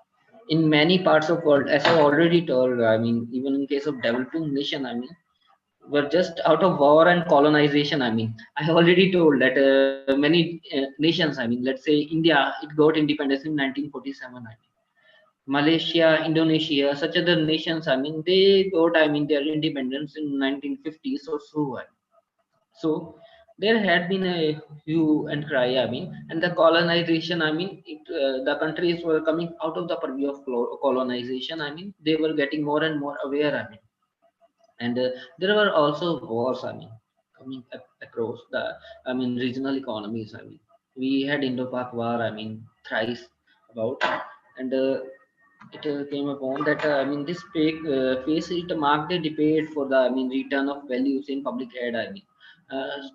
in many parts of world, as I already told, I mean, even in case of developing nation, I mean, we're just out of war and colonization. I mean, I already told that many nations, I mean, let's say India, it got independence in 1947. I mean, Malaysia, Indonesia, such other nations, I mean, they got, I mean, their independence in 1950s or so. So there had been a hue and cry, I mean, and the colonization, I mean, the countries were coming out of the purview of colonization. I mean, they were getting more and more aware. I mean, and there were also wars. I mean, coming across the, I mean, regional economies. I mean, we had Indo-Pak War. I mean, thrice about, and it came upon that I mean this phase it marked a debate for the I mean return of values in public aid. I mean,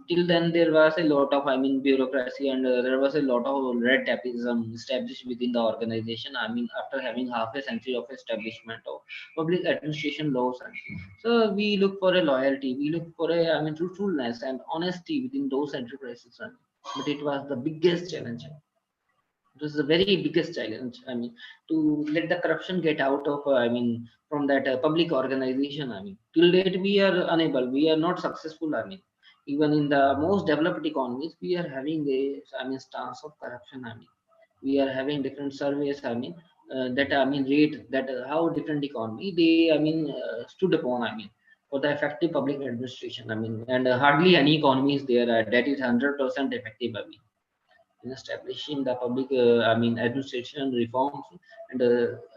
till then there was a lot of I mean bureaucracy and there was a lot of red tapeism established within the organization. I mean, after having half a century of establishment of public administration laws, and so we look for a loyalty, we look for a I mean truthfulness and honesty within those enterprises. I mean, but it was the biggest challenge. It was the very biggest challenge. I mean, to let the corruption get out of, I mean, from that public organization. I mean, till date we are unable. We are not successful. I mean, even in the most developed economies, we are having a, I mean, stance of corruption. I mean, we are having different surveys. I mean, that I mean, rate that how different economy they, I mean, stood upon. I mean, for the effective public administration. I mean, and hardly any economy is there that is 100% effective. I mean, in establishing the public, I mean, administration reforms, and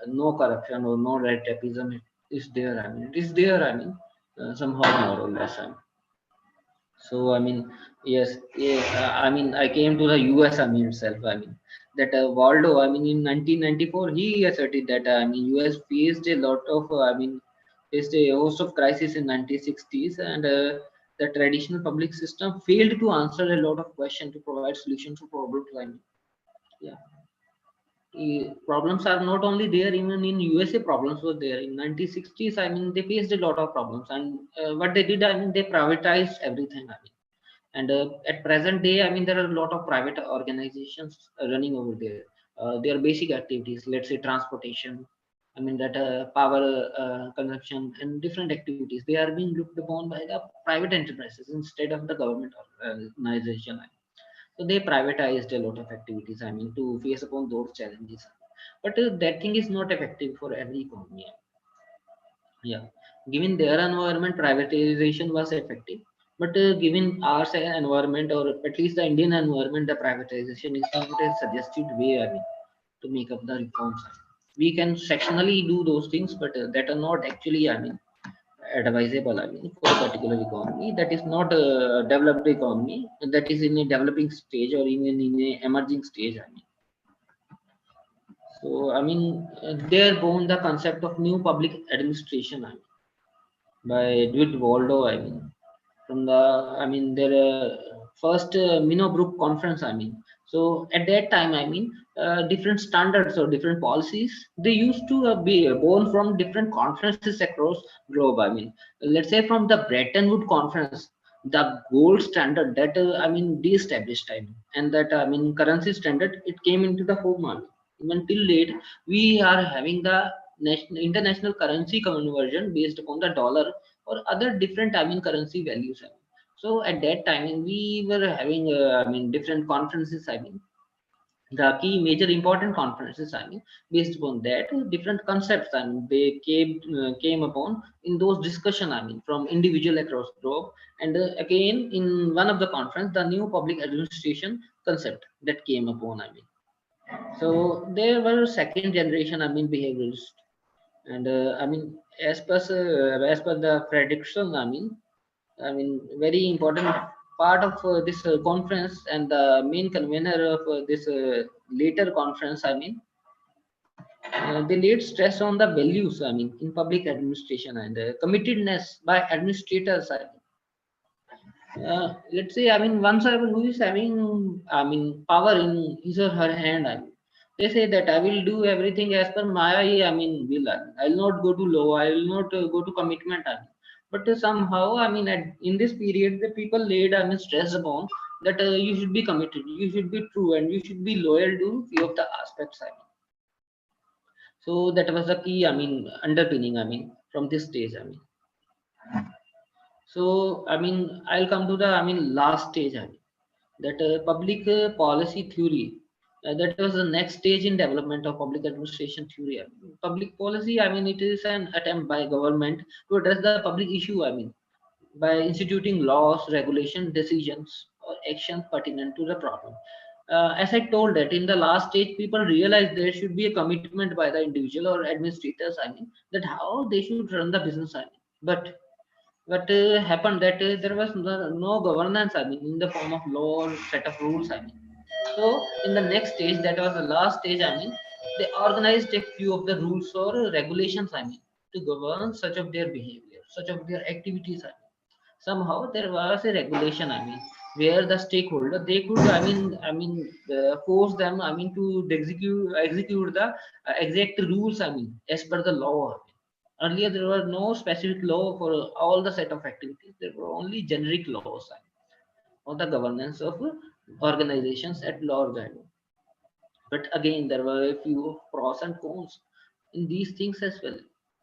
no corruption or no red tapeism is there. I mean, it is there. I mean, somehow more or less. I mean. So I mean, yes, yeah, I mean, I came to the US. I mean itself. I mean that Waldo. I mean in 1994, he asserted that I mean US faced a lot of I mean faced a host of crisis in 1960s, and the traditional public system failed to answer a lot of questions to provide solutions to problems. I mean, yeah, problems are not only there, even in USA problems were there in 1960s. I mean they faced a lot of problems, and what they did, I mean they privatized everything. I mean, and at present day, I mean there are a lot of private organizations running over there. Their basic activities, let's say transportation, I mean that power consumption and different activities, they are being looked upon by the private enterprises instead of the government organization. So they privatized a lot of activities, I mean, to face upon those challenges. But that thing is not effective for every economy. Yeah, given their environment, privatization was effective. But given our environment, or at least the Indian environment, the privatization is not a suggested way, I mean, to make up the reforms. We can sectionally do those things, but that are not actually, I mean, advisable. I mean, for a particular economy that is not a developed economy, that is in a developing stage or even in a emerging stage. I mean, so I mean, there born the concept of new public administration. I mean, by Edward Waldo. I mean, from the, I mean, their first Minobrook conference. I mean, so at that time, I mean, different standards or different policies they used to be born from different conferences across globe. I mean, let's say from the Bretton Woods conference, the gold standard that I mean de-established. I mean, and that I mean currency standard it came into the form. I mean, even till late, we are having the national international currency conversion based upon the dollar or other different, I mean, currency values. I mean. So at that time we were having I mean different conferences. I mean the key major important conferences. I mean based upon that different concepts. I mean they came upon in those discussion. I mean from individual across globe, and again in one of the conference the new public administration concept that came upon. I mean so there were second generation. I mean behaviorists, and I mean as per the prediction. I mean, very important part of this conference and the main convener of this later conference. I mean, they laid stress on the values. I mean, in public administration and committedness by administrators. Let's say, I mean, one server who is having, I mean, power in his or her hand. I mean, they say that I will do everything as per my, I mean, will. I'll not go to law. I will not go to commitment. I mean. But somehow, I mean, in this period, the people laid, I mean, stress upon that you should be committed, you should be true, and you should be loyal to few of the aspects. I mean. So that was the key, I mean, underpinning, I mean, from this stage. I mean. So, I mean, I'll come to the, I mean, last stage. I mean that public policy theory, that was the next stage in development of public administration theory. Public policy, I mean it is an attempt by government to address the public issue. I mean by instituting laws, regulation, decisions or actions pertinent to the problem. As I told that in the last stage people realize there should be a commitment by the individual or administrators. I mean that how they should run the business. I mean but what happened that there was no governance. I mean in the form of law or set of rules. I mean so in the next stage, that was the last stage. I mean they organized a few of the rules or regulations. I mean to govern such of their behavior, such of their activities. I mean somehow there was a regulation. I mean where the stakeholder they could, force them. I mean to execute the exact rules. I mean as per the law. Earlier, there were no specific law for all the set of activities. There were only generic laws for the governance of organizations at large. But again, there were a few pros and cons in these things as well.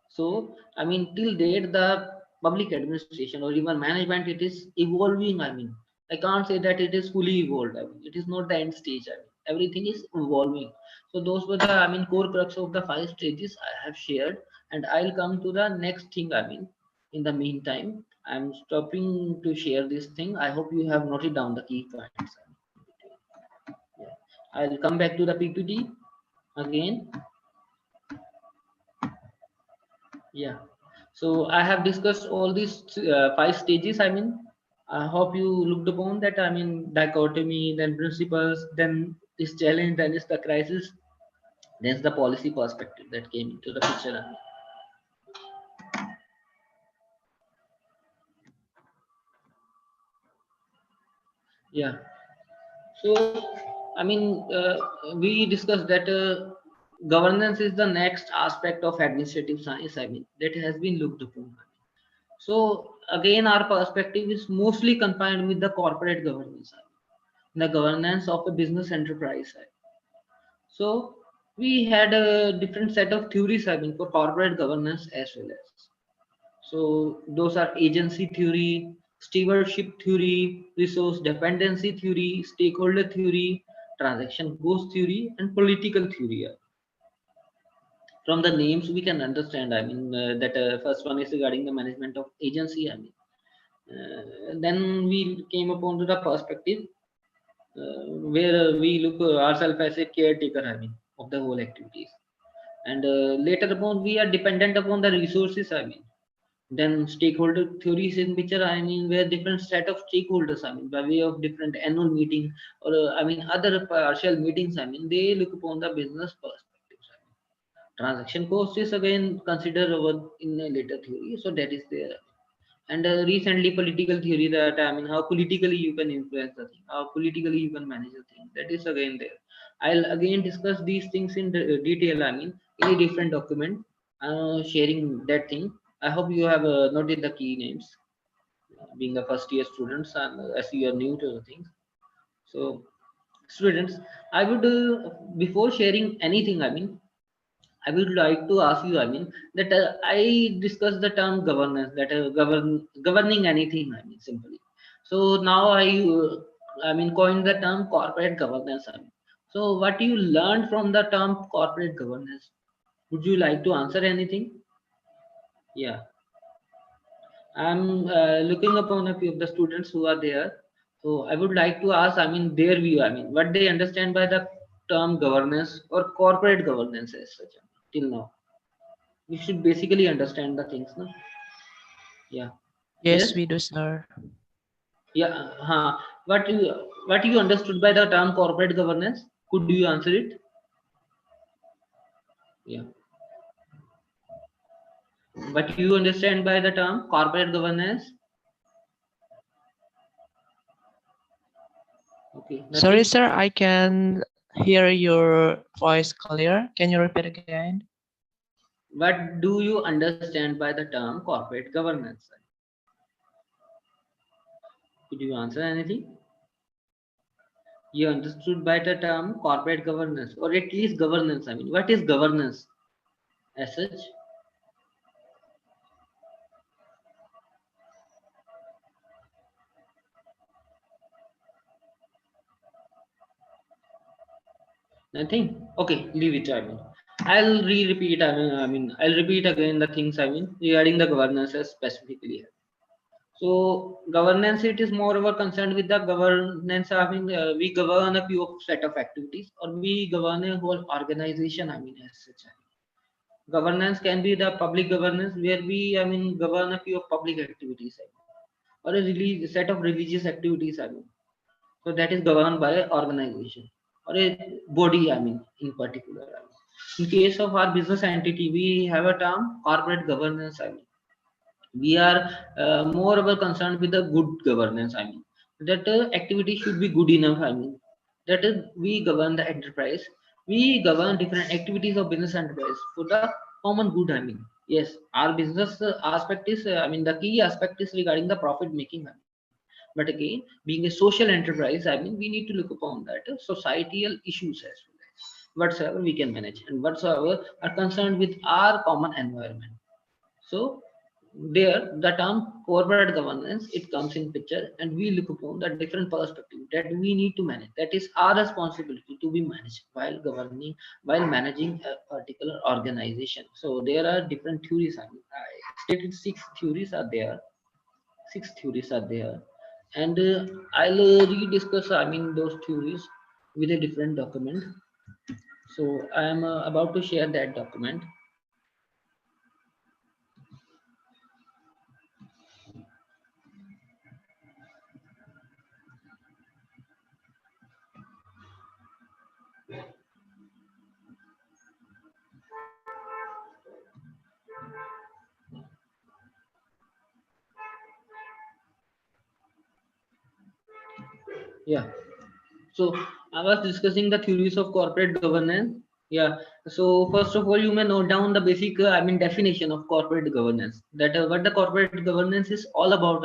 So, I mean, till date, the public administration or even management, it is evolving. I mean, I can't say that it is fully evolved. I mean, it is not the end stage. I mean, everything is evolving. So, those were the, I mean, core crux of the five stages I have shared, and I'll come to the next thing. I mean, in the meantime, I'm stopping to share this thing. I hope you have noted down the key points. Yeah. I'll come back to the PPT again. Yeah, so I have discussed all these five stages. I mean, I hope you looked upon that. I mean, dichotomy, then principles, then this challenge, then is the crisis, then the policy perspective that came into the picture. I mean, yeah, so I mean, we discussed that governance is the next aspect of administrative science. I mean, that has been looked upon. So again, our perspective is mostly confined with the corporate governance, the governance of a business enterprise. So we had a different set of theories, I mean, for corporate governance as well as. So those are agency theory, stewardship theory, resource dependency theory, stakeholder theory, transaction cost theory, and political theory. From the names, we can understand. I mean, that first one is regarding the management of agency. I mean, then we came upon to the perspective where we look ourselves as a caretaker, I mean, of the whole activities. And later upon, we are dependent upon the resources, I mean. Then stakeholder theories in which are, I mean, where different set of stakeholders, I mean, by way of different annual meeting or I mean, other partial meetings, I mean, they look upon the business perspectives. I mean. Transaction cost is again considered over in a later theory, so that is there. And recently political theory, that I mean, how politically you can influence the thing, how politically you can manage the thing, that is again there. I'll again discuss these things in detail, I mean, in a different document, sharing that thing. I hope you have noted the key names, being a first year students, and as you are new to the things. So students, I would before sharing anything, I mean, I would like to ask you, I mean, that I discussed the term governance, that governing anything, I mean, simply. So now I mean, coined the term corporate governance. I mean. So what you learned from the term corporate governance? Would you like to answer anything? Yeah, I'm looking upon a few of the students who are there. So I would like to ask, I mean, their view, I mean, what they understand by the term governance or corporate governance as such, till now. We should basically understand the things, no? Yeah. Yes, Yes. we do, sir. Yeah. What you understood by the term corporate governance? Could you answer it? Yeah. What you understand by the term corporate governance? Okay. Sorry, Nothing. sir, I can hear your voice clear. Can you repeat again? What do you understand by the term corporate governance? Could you answer anything? You understood by the term corporate governance, or at least governance. I mean, what is governance as such? Nothing. Okay, leave it. I mean, I'll re-repeat. I'll repeat again the things. I mean, regarding the governance specifically. So, governance, it is moreover concerned with the governance. I mean, we govern a few set of activities, or we govern a whole organization. I mean, as such. Governance can be the public governance, where we, I mean, govern a few of public activities, I mean, or a set of religious activities. I mean, so that is governed by an organization or a body, I mean, in particular. I mean. In case of our business entity, we have a term corporate governance. I mean, we are moreover concerned with the good governance. I mean, that activity should be good enough. I mean, that is, we govern the enterprise. We govern different activities of business enterprise for the common good. I mean, yes, our business aspect is, I mean, the key aspect is regarding the profit making. But again, being a social enterprise, I mean, we need to look upon that societal issues as well. whatsoever we can manage and whatsoever are concerned with our common environment. So there, the term corporate governance it comes in picture, and we look upon the different perspective that we need to manage. That is our responsibility to be managed while governing, while managing a particular organization. So there are different theories. I stated six theories are there. Six theories are there, and I'll rediscuss. Those theories with a different document. So I am about to share that document. Yeah. So I was discussing the theories of corporate governance. Yeah. So first of all, you may note down the basic, definition of corporate governance. That what the corporate governance is all about.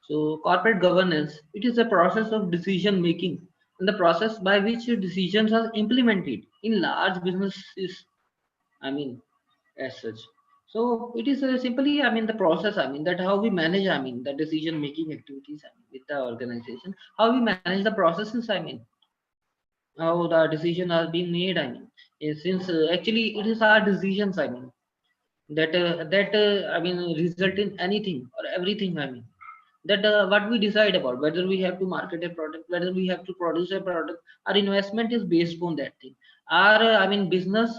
So corporate governance, it is a process of decision making and the process by which decisions are implemented in large businesses. I mean, as such. So it is simply, the process. That how we manage. The decision making activities. With the organization, how we manage the processes. How the decision are being made. Since actually it is our decisions. That result in anything or everything. That what we decide about whether we have to market a product, whether we have to produce a product, our investment is based upon that thing. Our business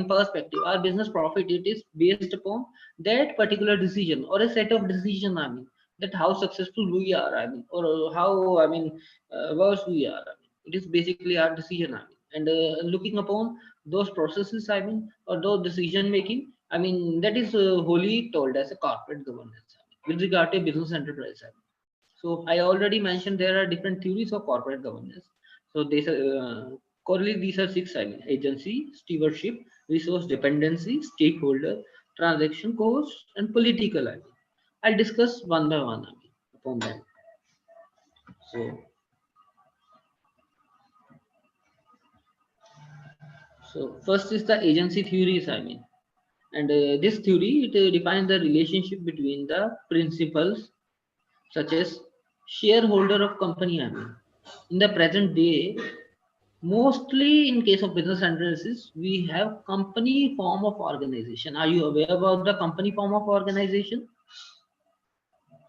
perspective, our business profit, it is based upon that particular decision or a set of decision. That how successful we are. Or how worse we are. It is basically our decision. And looking upon those processes. Or those decision making. That is wholly told as a corporate governance with regard to business enterprise. So I already mentioned there are different theories of corporate governance. So currently these are six. Agency, stewardship, resource dependency, stakeholder, transaction cost, and political. I'll discuss one by one. Upon that. So first is the agency theories. And this theory it defines the relationship between the principals such as shareholder of company. In the present day, mostly in case of business analysis, we have company form of organization. Are you aware about the company form of organization?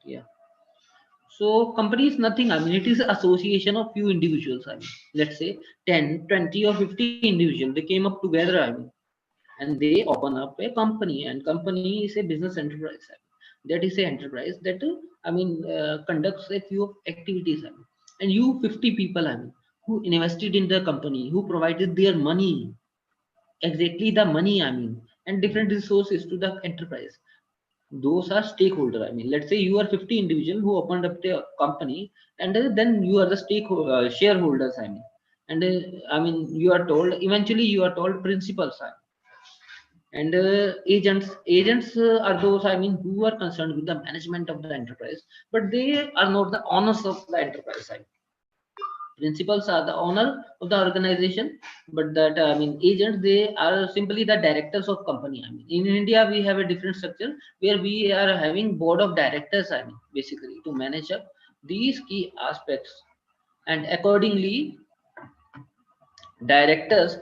Yeah. So company is nothing. It is association of few individuals. Let's say 10, 20, or 50 individuals. They came up together. And they open up a company, and company is a business enterprise. That is a enterprise that conducts a few activities. And you 50 people. Who invested in the company, who provided their money, exactly the money. And different resources to the enterprise. Those are stakeholder. Let's say you are 50 individual who opened up the company, and then you are the shareholders. And you are told eventually you are told principals. And agents are those who are concerned with the management of the enterprise, but they are not the owners of the enterprise. Principals are the owner of the organization, but that agents, they are simply the directors of company. In India we have a different structure where we are having board of directors. Basically to manage up these key aspects, and accordingly directors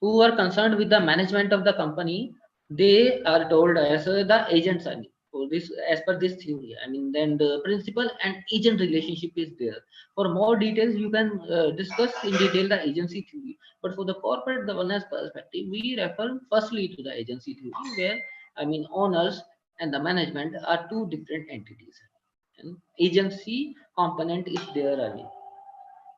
who are concerned with the management of the company, they are told as the agents. For this, as per this theory, then the principal and agent relationship is there. For more details, you can discuss in detail the agency theory. But for the corporate governance perspective, we refer firstly to the agency theory, where owners and the management are two different entities, and agency component is there.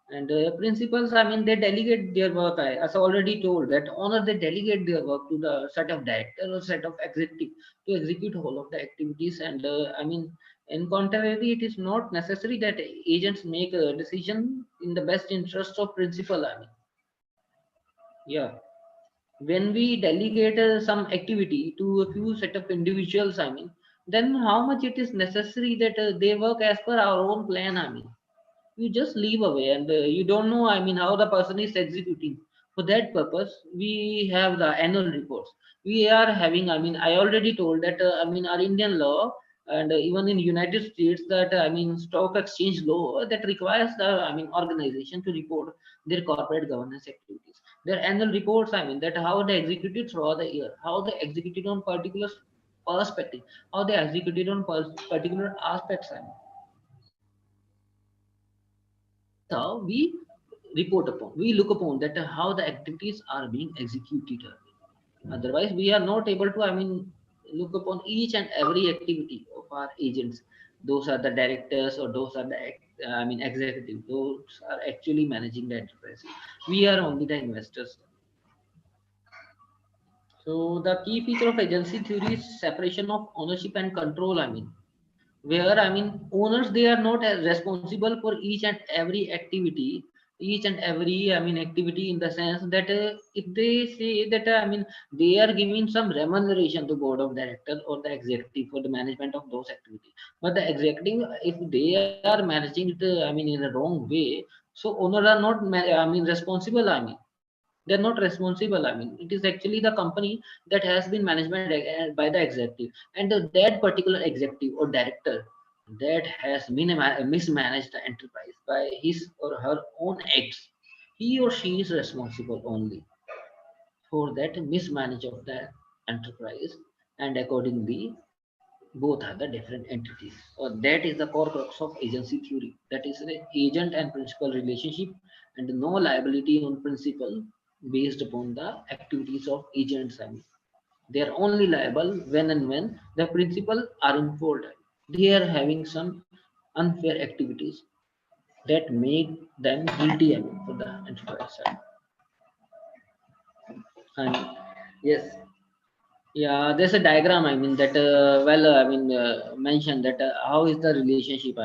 And principals, they delegate their work. As I already told, that owner they delegate their work to the set of director or set of executive to execute whole of the activities. And in contrary, it is not necessary that agents make a decision in the best interest of principal. Yeah. When we delegate some activity to a few set of individuals, then how much it is necessary that they work as per our own plan. You just leave away, and you don't know how the person is executing For that purpose, we have the annual reports. We are having, I already told that, our Indian law and even in United States that, stock exchange law that requires the, organization to report their corporate governance activities. Their annual reports, that how they executed throughout the year, how they executed on particular perspective, how they executed on particular aspects. That is how we report upon, we look upon that how the activities are being executed. Otherwise, we are not able to, look upon each and every activity of our agents. Those are the directors or those are the, executive. Those are actually managing the enterprise. We are only the investors. So the key feature of agency theory is separation of ownership and control. Where owners, they are not as responsible for each and every activity, each and every activity, in the sense that if they say that they are giving some remuneration to board of directors or the executive for the management of those activities, but the executive, if they are managing it in a wrong way, so owners are not responsible. They're not responsible. It is actually the company that has been management by the executive, and that particular executive or director that has mismanaged the enterprise by his or her own acts, he or she is responsible only for that mismanage of the enterprise, and accordingly both are the different entities. So that is the core crux of agency theory. That is the agent and principal relationship, and no liability on principle based upon the activities of agents. They are only liable when the principal are involved. They are having some unfair activities that make them guilty for the enterprise side. And yes, yeah, there's a diagram. That mentioned that how is the relationship.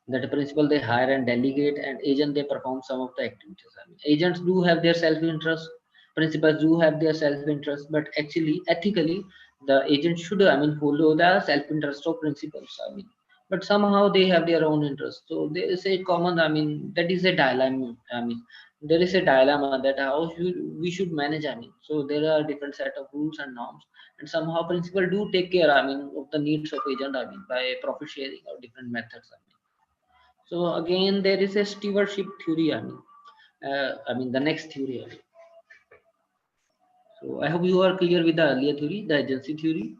That the principal they hire and delegate, and agent they perform some of the activities. Agents do have their self-interest, principals do have their self-interest, but actually, ethically, the agent should follow the self-interest of principals. But somehow they have their own interest. So there is a common. That is a dilemma. There is a dilemma that how we should manage. So there are different set of rules and norms, and somehow principal do take care of the needs of agent by profit sharing or different methods. So again, there is a stewardship theory. The next theory. So I hope you are clear with the earlier theory, the agency theory.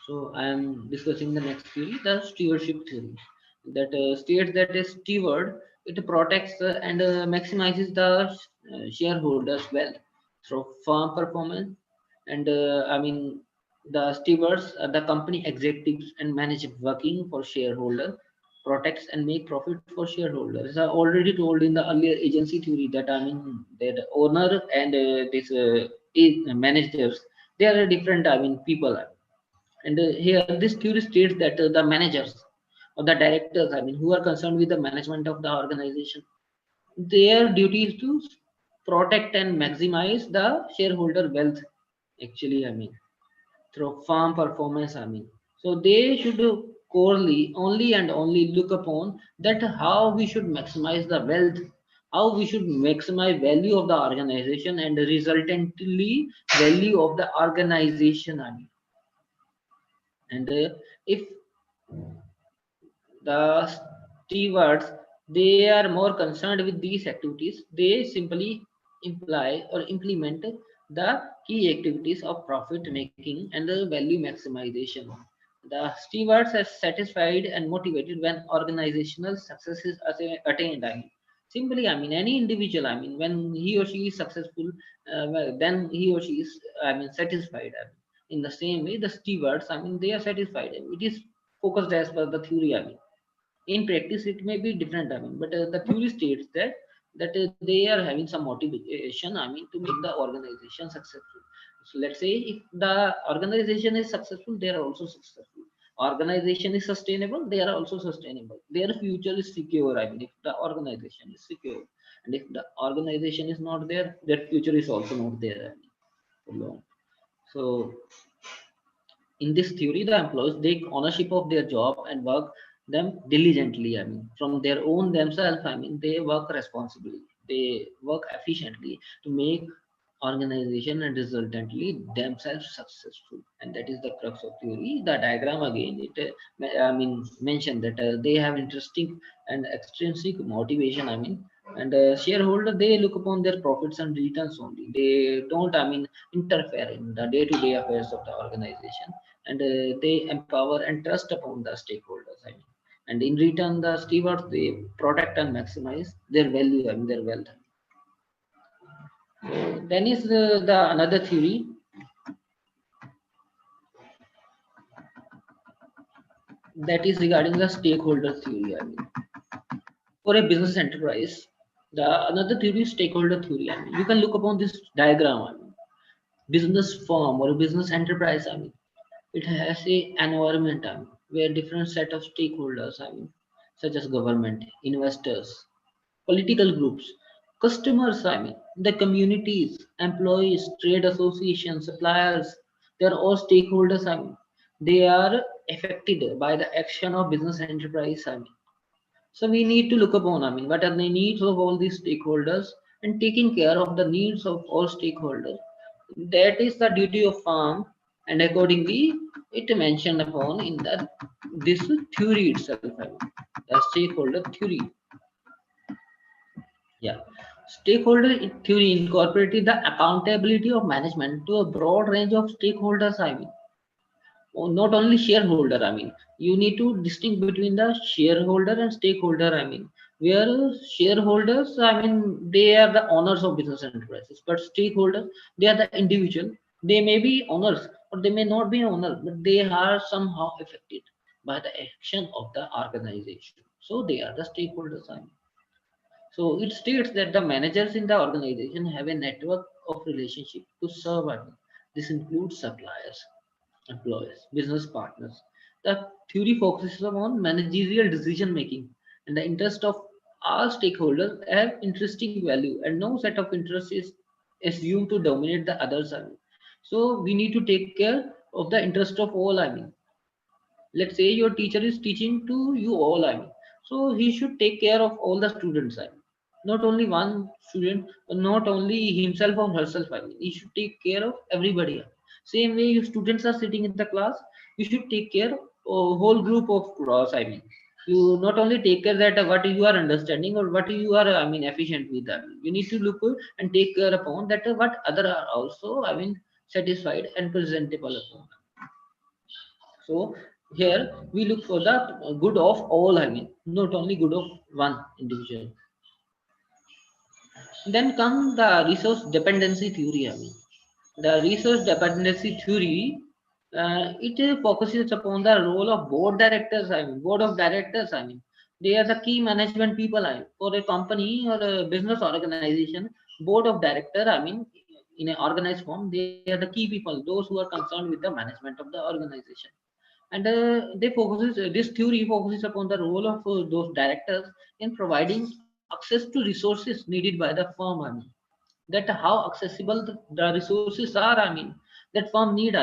So I am discussing the next theory, the stewardship theory, that states that a steward, it protects and maximizes the shareholders' wealth through firm performance, and the stewards, the company executives and manage working for shareholder, protects and make profit for shareholders. I already told in the earlier agency theory that that owner and this managers, they are different. People. And here, this theory states that the managers or the directors, who are concerned with the management of the organization, their duty is to protect and maximize the shareholder wealth. Actually, through farm performance. So they should corely only and only look upon that how we should maximize the wealth, how we should maximize value of the organization and resultantly value of the organization. And if the stewards, they are more concerned with these activities, they simply imply or implement the key activities of profit making and the value maximization. The stewards are satisfied and motivated when organizational success is attained. Simply, any individual, when he or she is successful, well, then he or she is, satisfied. In the same way, the stewards, they are satisfied. It is focused as per the theory. In practice, it may be different. But the theory states that they are having some motivation. To make the organization successful. So let's say if the organization is successful, they are also successful. Organization is sustainable, they are also sustainable. Their future is secure. If the organization is secure, and if the organization is not there, their future is also not there. For long. So in this theory, the employees take ownership of their job and work them diligently. From their own themselves, they work responsibly. they work efficiently to make organization and resultantly themselves successful. And that is the crux of theory. The diagram again, it mentioned that they have interesting and extrinsic motivation. And shareholder, they look upon their profits and returns only. They don't interfere in the day-to-day affairs of the organization, and they empower and trust upon the stakeholders. And in return, the stewards, they protect and maximize their value and their wealth. Then is the another theory that is regarding the stakeholder theory. For a business enterprise, the another theory is stakeholder theory. You can look upon this diagram. Business firm or a business enterprise. It has a environment. Where different set of stakeholders. Such as government, investors, political groups, customers, the communities, employees, trade associations, suppliers, they are all stakeholders. They are affected by the action of business enterprise. So we need to look upon, what are the needs of all these stakeholders and taking care of the needs of all stakeholders. That is the duty of farm, and accordingly, it mentioned upon in the this theory itself. The stakeholder theory. Yeah. Stakeholder theory incorporated the accountability of management to a broad range of stakeholders. Not only shareholder. You need to distinct between the shareholder and stakeholder. Where shareholders, they are the owners of business enterprises, but stakeholders, they are the individual. They may be owners or they may not be owners, but they are somehow affected by the action of the organization. So they are the stakeholders. So it states that the managers in the organization have a network of relationship to serve. This includes suppliers, employees, business partners. The theory focuses on managerial decision making, and the interest of all stakeholders have interesting value, and no set of interests is assumed to dominate the others. So we need to take care of the interest of all. Let's say your teacher is teaching to you all. So he should take care of all the students. Not only one student, not only himself or herself. He should take care of everybody. Same way, your students are sitting in the class, you should take care of a whole group of class. You not only take care that what you are understanding or what you are efficient with. You need to look and take care upon that what other are also satisfied and presentable upon. So here we look for the good of all. Not only good of one individual. Then come the resource dependency theory. The resource dependency theory, it focuses upon the role of board directors. Board of directors. They are the key management people. For a company or a business organization, board of director. In an organized form, they are the key people, those who are concerned with the management of the organization. And they focuses this theory focuses upon the role of those directors in providing access to resources needed by the firm. That how accessible the resources are. That firm need.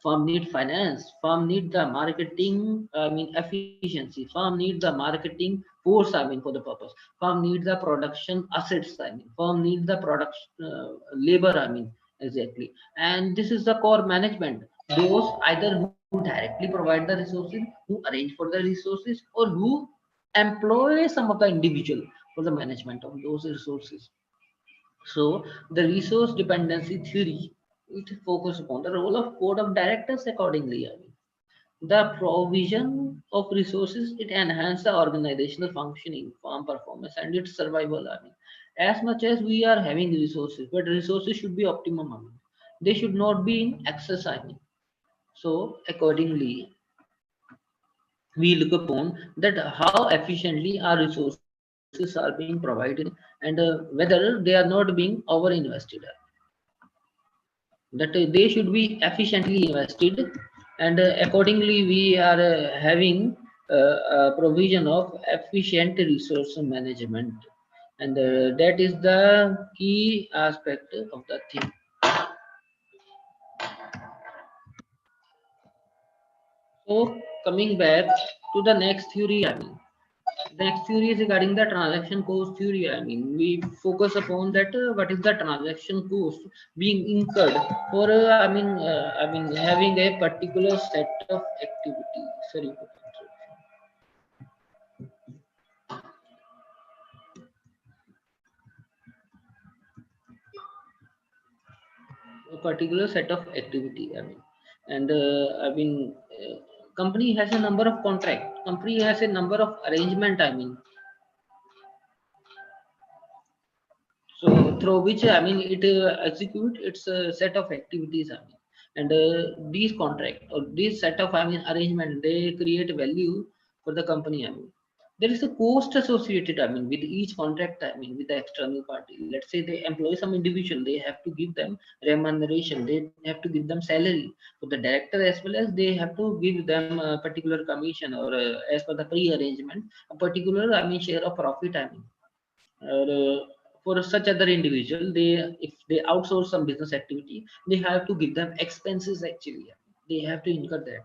Firm need finance, firm need the marketing efficiency, firm need the marketing force for the purpose, firm need the production assets. Firm need the production labor. Exactly. And this is the core management, those either who directly provide the resources, who arrange for the resources, or who employ some of the individual for the management of those resources. So the resource dependency theory, it focuses upon the role of board of directors accordingly. The provision of resources, it enhances the organizational functioning, firm performance, and its survival. As much as we are having resources, but resources should be optimum. They should not be in excess. So accordingly, we look upon that how efficiently our resources are being provided, and whether they are not being over invested. That they should be efficiently invested, and accordingly we are having a provision of efficient resource management, and that is the key aspect of the thing. So coming back to the next theory. The next theory is regarding the transaction cost theory. I mean, we focus upon that what is the transaction cost being incurred for having a particular set of activity. Sorry for the interruption. A particular set of activity. I mean, and company has a number of contract. Company has a number of arrangement. I mean, so through which it execute its set of activities. And these contract or this set of arrangement, they create value for the company. There is a cost associated with each contract, with the external party. Let's say they employ some individual, they have to give them remuneration, they have to give them salary. For the director as well as they have to give them a particular commission, or as per the pre-arrangement a particular share of profit. Or, for such other individual, they, if they outsource some business activity, they have to give them expenses actually. They have to incur that.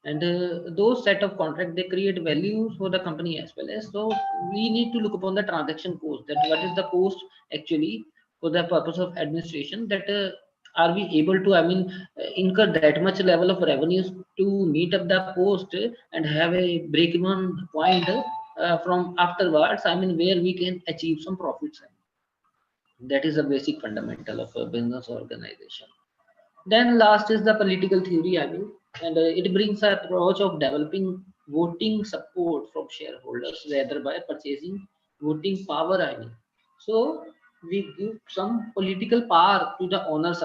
And those set of contract, they create values for the company as well as. So we need to look upon the transaction cost, that what is the cost actually for the purpose of administration, that are we able to incur that much level of revenues to meet up the cost, and have a break even point from afterwards, where we can achieve some profits. That is a basic fundamental of a business organization. Then last is the political theory, and it brings an approach of developing voting support from shareholders rather by purchasing voting power. So we give some political power to the owners.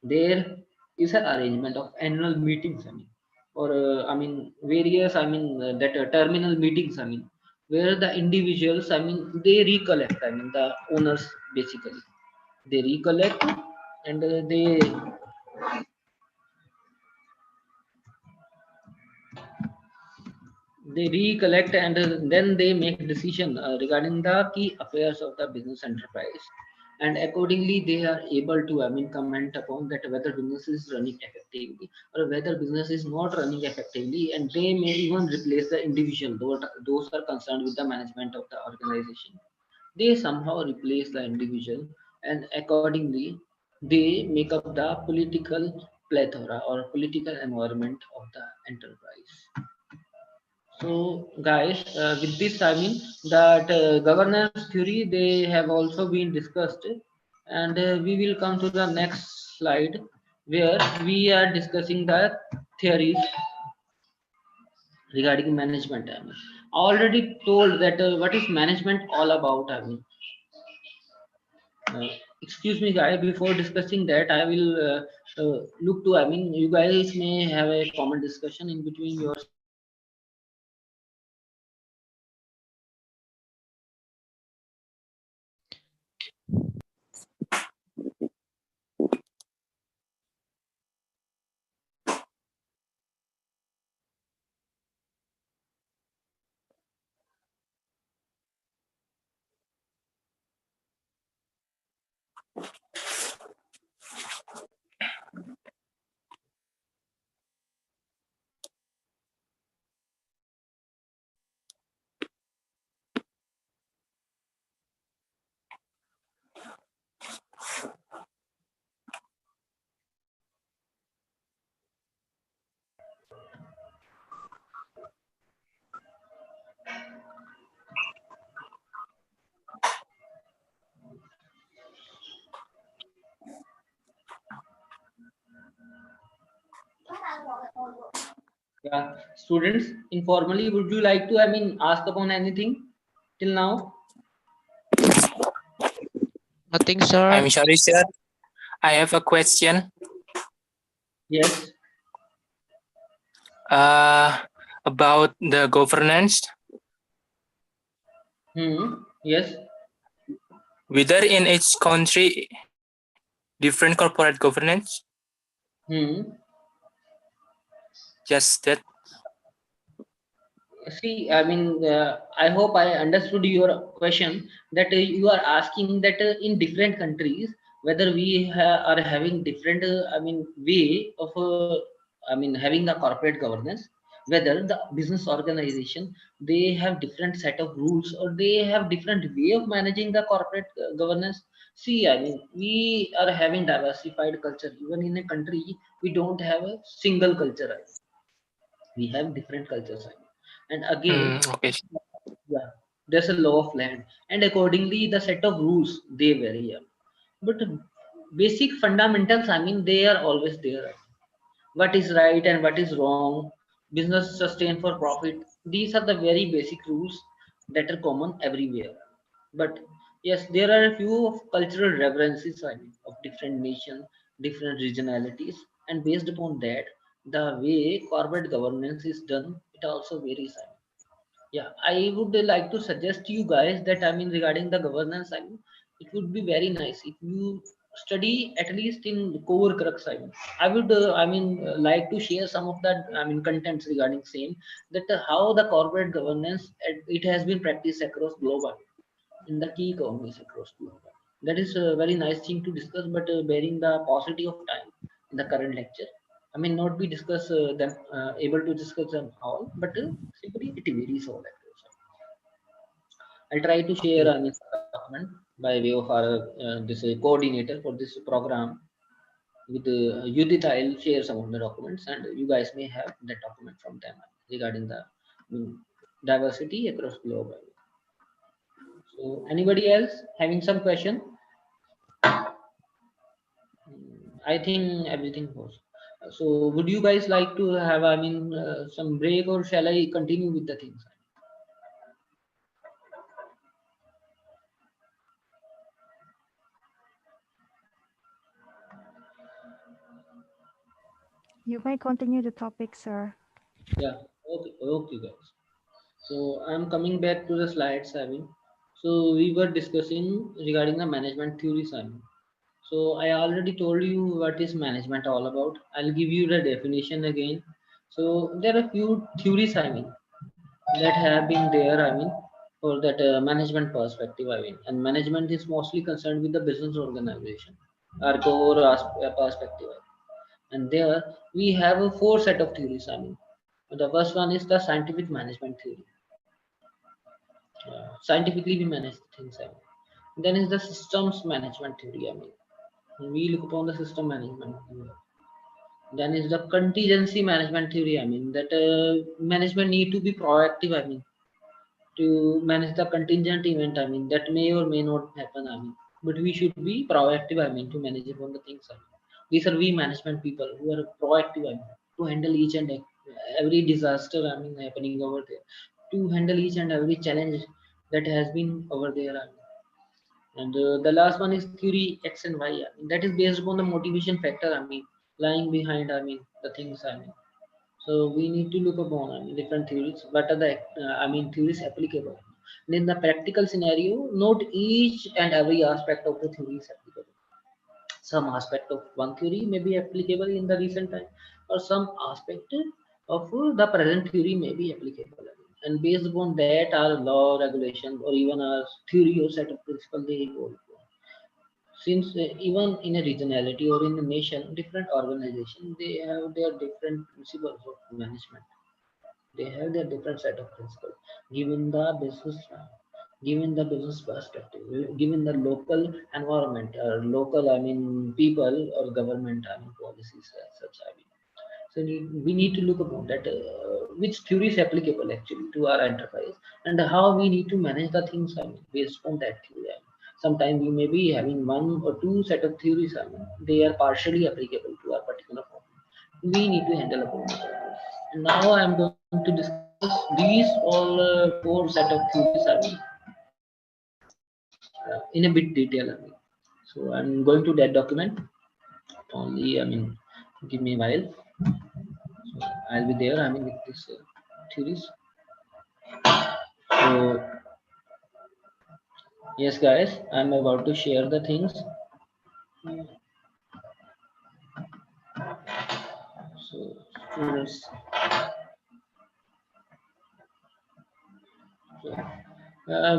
There is an arrangement of annual meetings. Or various. That terminal meetings. Where the individuals. They recollect. The owners basically they recollect, and they recollect, and then they make decision regarding the key affairs of the business enterprise. And accordingly they are able to comment upon that whether business is running effectively or whether business is not running effectively. And they may even replace the individual, those are concerned with the management of the organization. They somehow replace the individual, and accordingly they make up the political plethora or political environment of the enterprise. So, guys, with this, that governance theory, they have also been discussed, and we will come to the next slide where we are discussing the theories regarding management. I already told that what is management all about. Uh, excuse me, guys. Before discussing that, I will look to. You guys may have a common discussion in between yourself. Yeah, students, informally, would you like to, ask upon anything till now? Nothing, sir. I'm sorry, sir. I have a question. Yes. About the governance. Yes. Whether in each country, different corporate governance. Just that. See, I hope I understood your question, that you are asking that in different countries whether we are having different, way of having the corporate governance. whether the business organization they have different set of rules or they have different way of managing the corporate governance. See, I mean, we are having diversified culture. Even in a country we don't have a single culture. We have different cultures. And again, Okay. yeah, there's a law of land, and accordingly the set of rules they vary. But basic fundamentals, I mean, they are always there. What is right and what is wrong, business sustain for profit, these are the very basic rules that are common everywhere. But yes, there are a few of cultural references, I mean, of different nations, different regionalities, and based upon that the way corporate governance is done, it also varies. I mean, yeah, I would like to suggest to you guys that, I mean, regarding the governance, I mean, it would be very nice if you study at least in the core crux. I mean, I would, like to share some of that, I mean, contents regarding same, that how the corporate governance it has been practiced across global in the key economies across global. That is a very nice thing to discuss, but bearing the paucity of time in the current lecture, I may not be discuss them able to discuss them all, but simply it varies all across. I'll try to share Okay. this document by way of our this coordinator for this program with Judith. I'll share some of the documents, and you guys may have that document from them regarding the diversity across globe. So, anybody else having some question? I think everything was. So, would you guys like to have, I mean, some break, or shall I continue with the things? You may continue the topic, sir. Yeah. Okay. Okay, guys. So, I'm coming back to the slides. I mean, so we were discussing regarding the management theories. I mean, so I already told you what is management all about. I'll give you the definition again. So there are few theories, I mean, that have been there. I mean, for that management perspective. I mean, and management is mostly concerned with the business organization, our core perspective. And there we have a four set of theories. I mean, the first one is the scientific management theory. Scientifically, we manage things. I mean. Then is the systems management theory. I mean, we look upon the system management theory. Then is the contingency management theory. I mean, that management need to be proactive. I mean, to manage the contingent event. I mean, that may or may not happen. I mean, but we should be proactive. I mean, to manage upon the things. I mean, these are we management people who are proactive. I mean, to handle each and every disaster. I mean, happening over there. To handle each and every challenge that has been over there. I mean, and the last one is theory X and Y. I mean, that is based upon the motivation factor. I mean, lying behind. I mean, the things. I mean, so we need to look upon, I mean, different theories. What are the theories applicable? And in the practical scenario, not each and every aspect of the theory is applicable. Some aspect of one theory may be applicable in the recent time, or some aspect of the present theory may be applicable. And based upon that, our law, regulation, or even our theory or set of principle they evolve. Since even in a regionality or in a nation, different organization they have their different principles of management. They have their different set of principles given the business, given the business perspective, given the local environment, or local, I mean, people or government, I mean, policies as such. I mean, so we need to look upon that which theory is applicable actually to our enterprise, and how we need to manage the things, I mean, based on that theory. I mean, sometimes we may be having one or two set of theories. I mean, they are partially applicable to our particular problem. We need to handle upon it. And now I am going to discuss these all four set of theories. I mean, in a bit detail. I mean, so I'm going to that document only. I mean, give me a while. So I'll be there. I mean, with this theories. So yes, guys, I'm about to share the things. So students, so,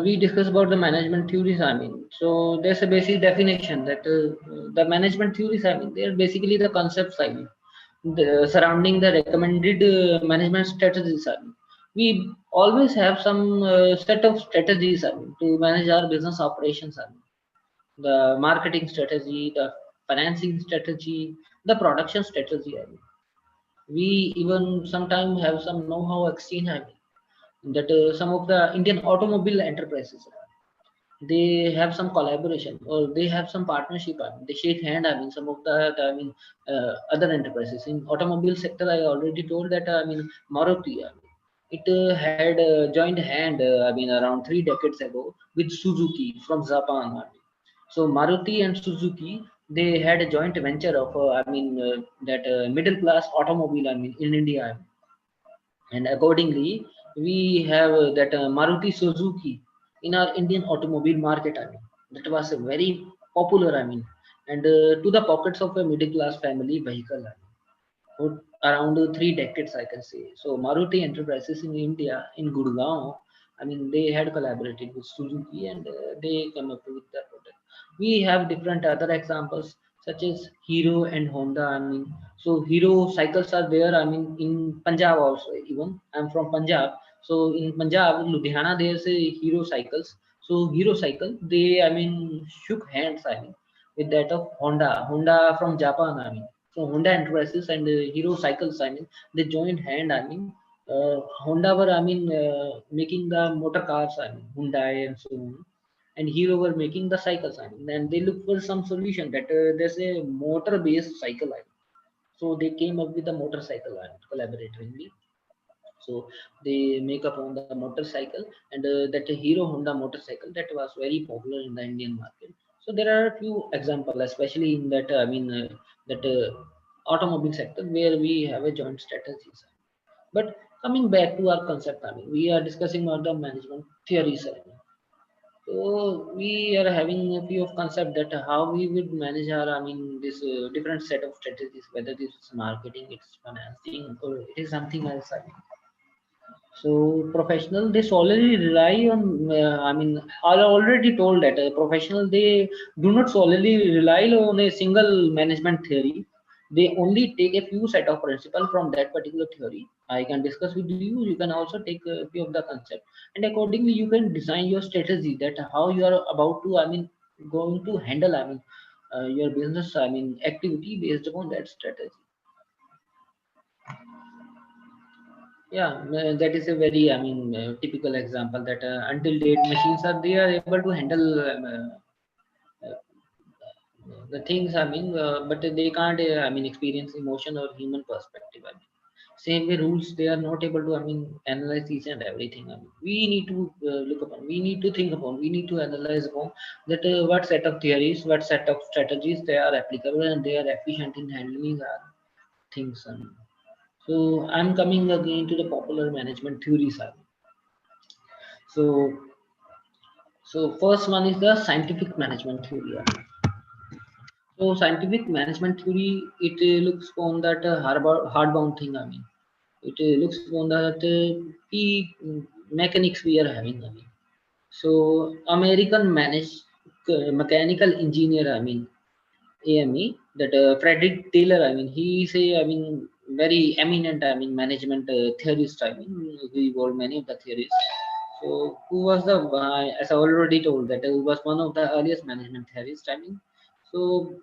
we discuss about the management theories. I mean, so there's a basic definition that the management theories. I mean, they're basically the concepts. I mean, surrounding the recommended management strategies. We always have some set of strategies to manage our business operations. The marketing strategy, the financing strategy, the production strategy. We even sometimes have some know-how exchange. That some of the Indian automobile enterprises, they have some collaboration or they have some partnership. They shake hand. Some of other enterprises in automobile sector. I already told that. Maruti. It had joined hand. Around 3 decades ago with Suzuki from Japan. So Maruti and Suzuki, they had a joint venture of that middle class automobile. In India, and accordingly we have that Maruti Suzuki in our Indian automobile market. That was a very popular. And to the pockets of a middle class family vehicle. For around 3 decades, I can say. So Maruti Enterprises in India, in Gurgaon, they had collaborated with Suzuki and they come up with that product. We have different other examples such as Hero and Honda. So Hero cycles are there. In Punjab also. Even I'm from Punjab, so in Punjab, Ludhiana, there's a Hero cycles. So Hero cycle, they shook hands. With that of Honda. Honda from Japan. So Honda Enterprises and Hero Cycles. They joined hand. Honda were making the motor cars. Hyundai and so on, and Hero were making the cycles. And they look for some solution that there's a motor based cycle. So they came up with a motorcycle collaboratively. So they make up on the motorcycle, and that Hero Honda motorcycle that was very popular in the Indian market. So there are a few examples, especially in that that automobile sector where we have a joint strategies. But coming back to our concept, we are discussing about the management theories. So we are having a few of concept that how we would manage our this different set of strategies, whether this is marketing, it's financing, or it is something else. So professional, they solely rely on. I already told that professional, they do not solely rely on a single management theory. They only take a few set of principle from that particular theory. I can discuss with you. You can also take a few of the concept, and accordingly you can design your strategy that how you are about to. Going to handle. Your business. Activity based upon that strategy. Yeah, that is a very, typical example that until date machines are they are able to handle the things. But they can't. Experience emotion or human perspective. Same way rules they are not able to. Analyze each and everything. We need to look upon. We need to think upon. We need to analyze upon that what set of theories, what set of strategies they are applicable and they are efficient in handling things. So I'm coming again to the popular management theories. So, so first one is the scientific management theory. So scientific management theory, it looks on that hardbound thing. It looks on that mechanics we are having. So American mechanical engineer. AME, that Frederick Taylor. He is a very eminent. Management theorist. He evolved many of the theories. So who was the as I already told that who was one of the earliest management theorists. So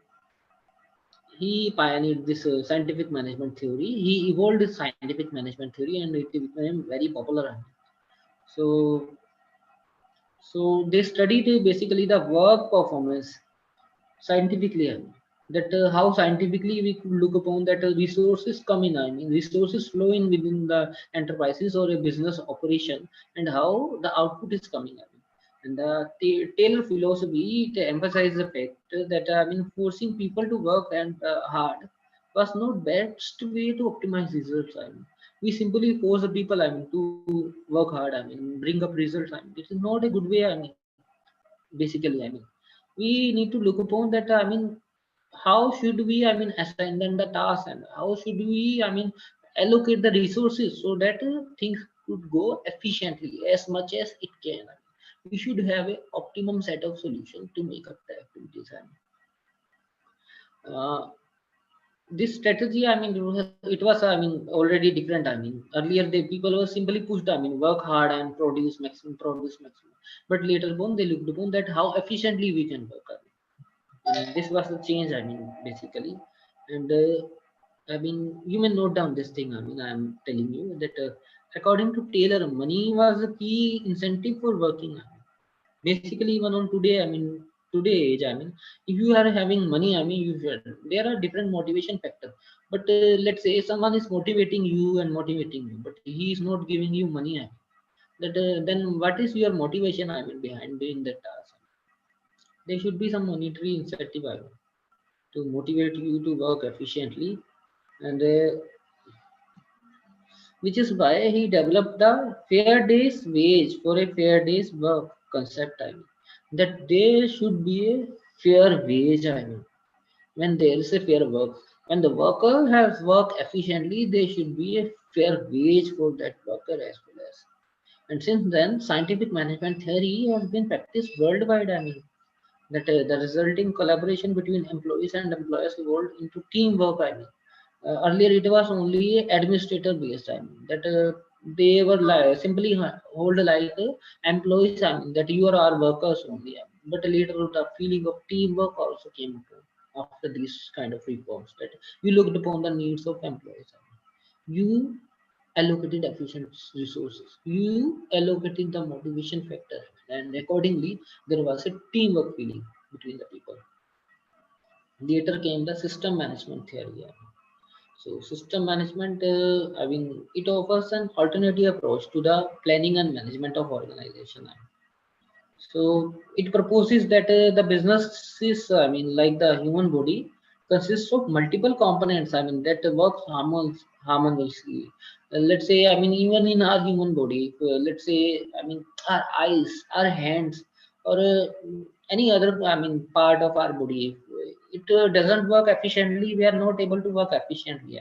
he pioneered this scientific management theory. He evolved this scientific management theory, and it became very popular. So they studied basically the work performance scientifically. That how scientifically we could look upon that resources come in. Resources flow in within the enterprises or a business operation, and how the output is coming. And the Taylor philosophy, it emphasizes the fact that forcing people to work and hard was not best way to optimize results. We simply force the people to work hard. Bring up results. This is not a good way. Basically, we need to look upon that. How should we assign them the task, and how should we allocate the resources so that things could go efficiently as much as it can. We should have a optimum set of solutions to make up the activities. Uh, this strategy, I mean, it was, I mean, already different. I mean, earlier the people were simply pushed, I mean, work hard and produce maximum. But later on, they looked upon that how efficiently we can work. I mean, and this was the change, I mean, basically. And I mean, you may note down this thing. I mean, I'm telling you that according to Taylor, money was a key incentive for working. Basically, even on today, I mean, today age, I mean, if you are having money, I mean, you should, there are different motivation factors. But let's say someone is motivating you and motivating you, but he is not giving you money, I mean, that then what is your motivation, I mean, behind doing that task? There should be some monetary incentive, I mean, to motivate you to work efficiently. And which is why he developed the fair day's wage for a fair day's work concept. I mean, that there should be a fair wage. I mean, when there is a fair work, when the worker has worked efficiently, there should be a fair wage for that worker as well as. And since then, scientific management theory has been practiced worldwide. I mean, that the resulting collaboration between employees and employers evolved into teamwork. I mean, earlier it was only administrator based. I mean, that they were simply hold like employees. I mean, that you are our workers only. I mean, but later the feeling of teamwork also came after these kind of reforms, that you looked upon the needs of employees. I mean, you allocated efficient resources. You allocated the motivation factor, and accordingly, there was a teamwork feeling between the people. Later came the system management theory. So system management, I mean, it offers an alternative approach to the planning and management of organization. So it proposes that the business is, I mean, like the human body, consists of multiple components. I mean, that works harmoniously. Let's say, I mean, even in our human body, let's say, I mean, our eyes, our hands, or any other, I mean, part of our body, if it doesn't work efficiently, we are not able to work efficiently.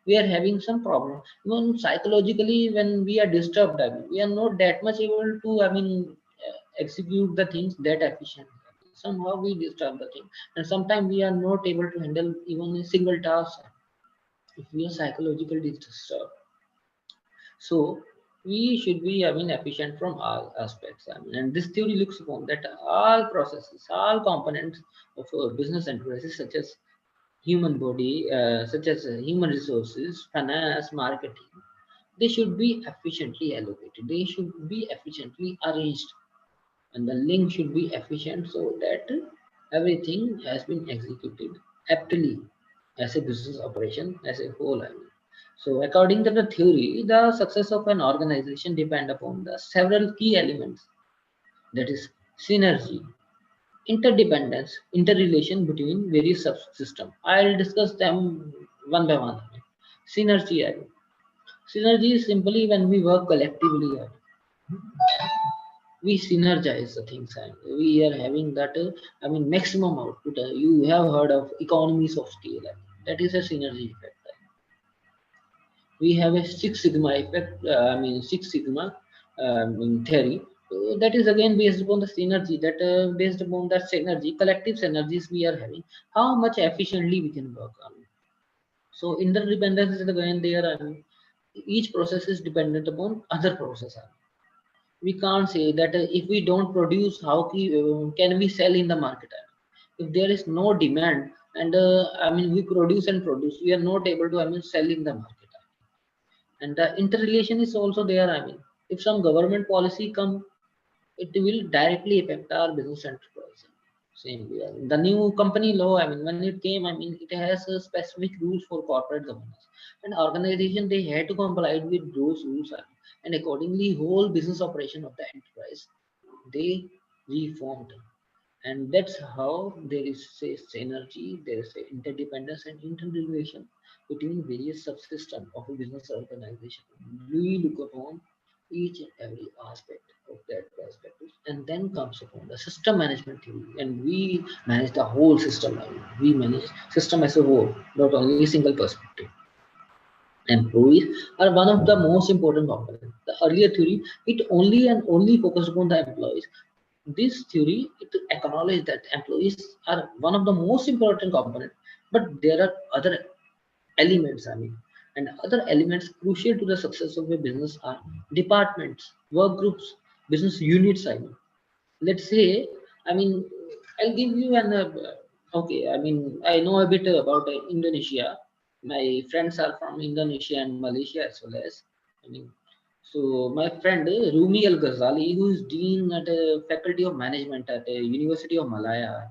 We are having some problem. Even psychologically, when we are disturbed, I mean, we are not that much able to, I mean, execute the things that efficiently. Somehow we disturb the thing, and sometimes we are not able to handle even a single task if we are psychologically disturbed. So we should be, I mean, efficient from all aspects. I mean, and this theory looks upon that all processes, all components of a business enterprises, such as human body, such as human resources, finance, marketing, they should be efficiently allocated. They should be efficiently arranged, and the link should be efficient so that everything has been executed aptly as a business operation as a whole. I mean. So, according to the theory, the success of an organization depend upon the several key elements. That is synergy, interdependence, interrelation between various subsystems. I'll discuss them one by one. Synergy. Synergy is simply when we work collectively. We synergize the things, and we are having that. I mean, maximum output. You have heard of economies of scale. That is a synergy effect. We have a Six Sigma effect. I mean, Six Sigma in theory. That is again based upon the synergy. That based upon that synergy, collective synergies we are having. How much efficiently we can work on. So interdependence is again there. I mean, each process is dependent upon other process. We can't say that if we don't produce, how can we sell in the market? If there is no demand, and I mean, we produce and produce, we are not able to, I mean, sell in the market. And the interrelation is also there. I mean, if some government policy come, it will directly affect our business enterprise. Same way, I mean, the new company law, I mean, when it came, I mean, it has specific rules for corporate governance, and organization, they had to comply with those rules. I mean, and accordingly, whole business operation of the enterprise, they reformed. And that's how there is a synergy, there is a interdependence and interrelation between various subsystems of a business organization. We look upon each and every aspect of that perspective, and then comes upon the system management theory, and we manage the whole system. I mean, we manage system as a whole, not only a single perspective. Employees are one of the most important components. The earlier theory, it only and only focused upon the employees. This theory, it acknowledged that employees are one of the most important components. But there are other elements, and other elements crucial to the success of a business are departments, work groups, business units. Let's say, I mean, I'll give you an okay. I know a bit about Indonesia. My friends are from Indonesia and Malaysia as well as. I mean, so my friend Rumi Al Ghazali, who is dean at a faculty of management at a University of Malaya.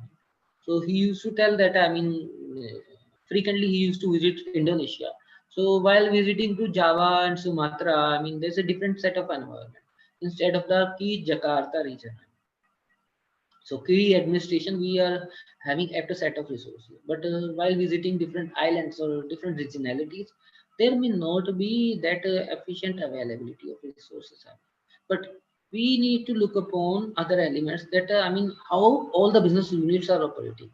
So he used to tell that frequently he used to visit Indonesia. So while visiting to Java and Sumatra, there's a different set of environment instead of the key Jakarta region. So key administration, we are having at a set of resources. But while visiting different islands or different regionalities, there may not be that efficient availability of resources. But we need to look upon other elements that, how all the business units are operating.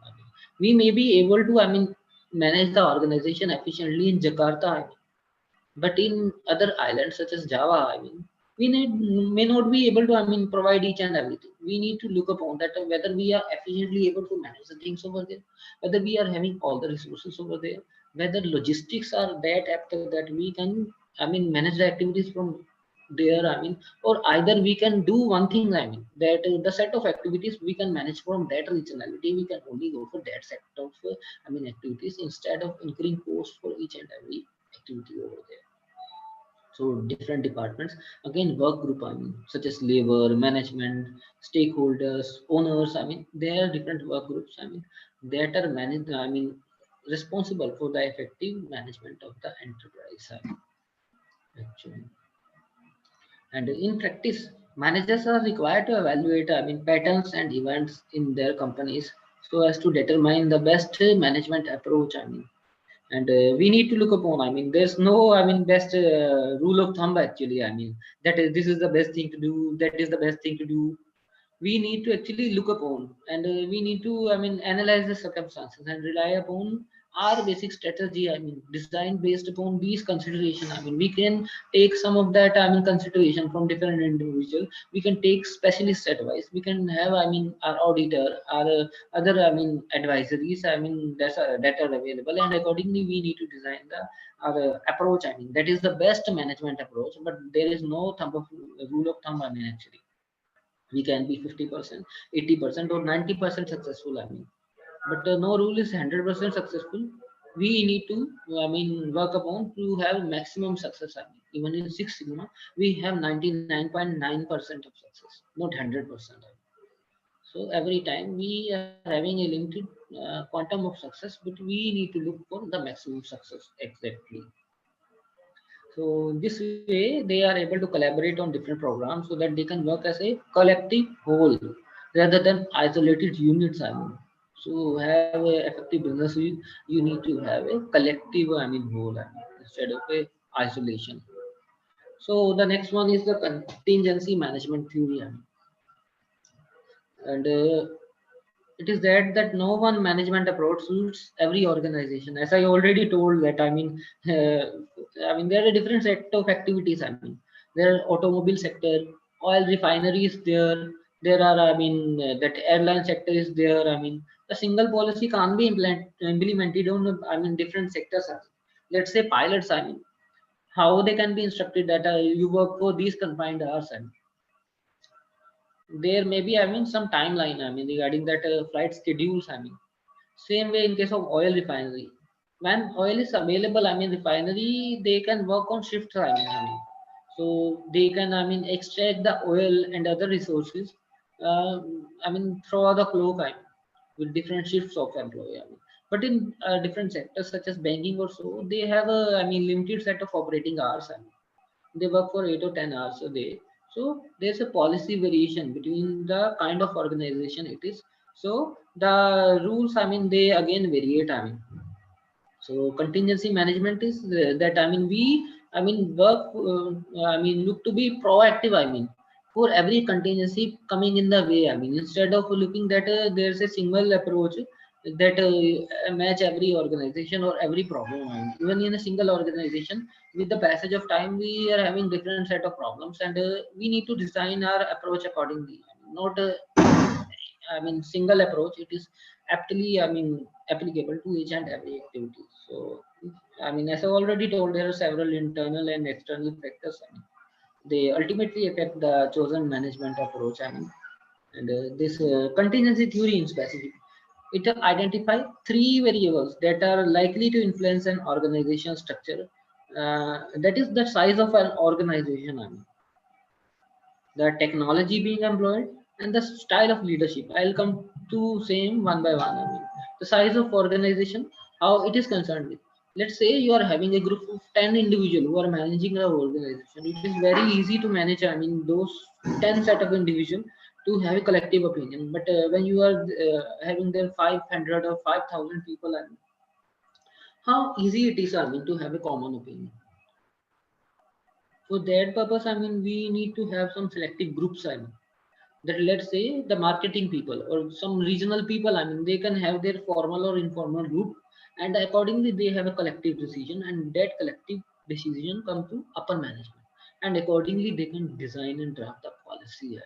We may be able to, manage the organization efficiently in Jakarta, but in other islands such as Java, may not be able to, provide each and everything. We need to look upon that whether we are efficiently able to manage the things over there, whether we are having all the resources over there, whether logistics are that apt that we can, manage the activities from there. Or either we can do one thing. That the set of activities we can manage from that regionality. We can only go for that set of, activities instead of incurring costs for each and every activity over there. So different departments, again work group, such as labor management, stakeholders, owners. there are different work groups, that are managed, responsible for the effective management of the enterprise. Actually, and in practice, managers are required to evaluate, patterns and events in their companies so as to determine the best management approach. And we need to look upon, there's no, best rule of thumb actually. That is, this is the best thing to do, that is the best thing to do. We need to actually look upon, and we need to, analyze the circumstances and rely upon our basic strategy, design based upon these consideration. We can take some of that, consideration from different individual. We can take specialist advice. We can have, our auditor, our other, advisories, that are available, and accordingly we need to design the our approach. That is the best management approach, but there is no thumb of rule of thumb. Actually, we can be 50%, 80%, or 90% successful. But no rule is 100% successful. We need to, work upon to have maximum success. Even in Six Sigma, we have 99.9% of success, not 100%. So every time we are having a limited quantum of success, but we need to look for the maximum success exactly. So this way, they are able to collaborate on different programs so that they can work as a collective whole rather than isolated units. So have a effective business, you need to have a collective, whole, instead of a isolation. So the next one is the contingency management theory. And it is that no one management approach suits every organization. As I already told that, there are different set of activities. There are automobile sector, oil refineries there. There are, that airline sector is there. The single policy can't be implemented on, different sectors. Let's say pilots. How they can be instructed that you work for these confined hours. There may be, some timeline, regarding that flight schedules. Same way in case of oil refinery. When oil is available, refinery, they can work on shifts. So they can, extract the oil and other resources, uh, throughout the clock, with different shifts of employee. But in different sectors such as banking or so, they have a, limited set of operating hours. They work for 8 or 10 hours a day. So there's a policy variation between the kind of organization it is. So the rules, they again variate. So contingency management is that, we, work, look to be proactive. For every contingency coming in the way. Instead of looking that there's a single approach that match every organization or every problem. Even in a single organization, with the passage of time, we are having different set of problems, and we need to design our approach accordingly. Not I mean single approach. It is aptly, I mean, applicable to each and every activity. So I mean, as I already told, there are several internal and external factors. I mean, they ultimately affect the chosen management approach. I mean, and this contingency theory in specific, it identify three variables that are likely to influence an organization structure. That is the size of an organization. I mean, the technology being employed, and the style of leadership. I'll come to same one by one. I mean, the size of organization, how it is concerned with. Let's say you are having a group of 10 individuals who are managing an organization. It is very easy to manage, I mean, those 10 set of individuals to have a collective opinion. But when you are having there 500 or 5,000 people, I mean, how easy it is, I mean, to have a common opinion. For that purpose, I mean, we need to have some selective groups. I mean, that let's say the marketing people or some regional people, I mean, they can have their formal or informal group, and accordingly they have a collective decision, and that collective decision come to upper management, and accordingly they can design and draft the policy. I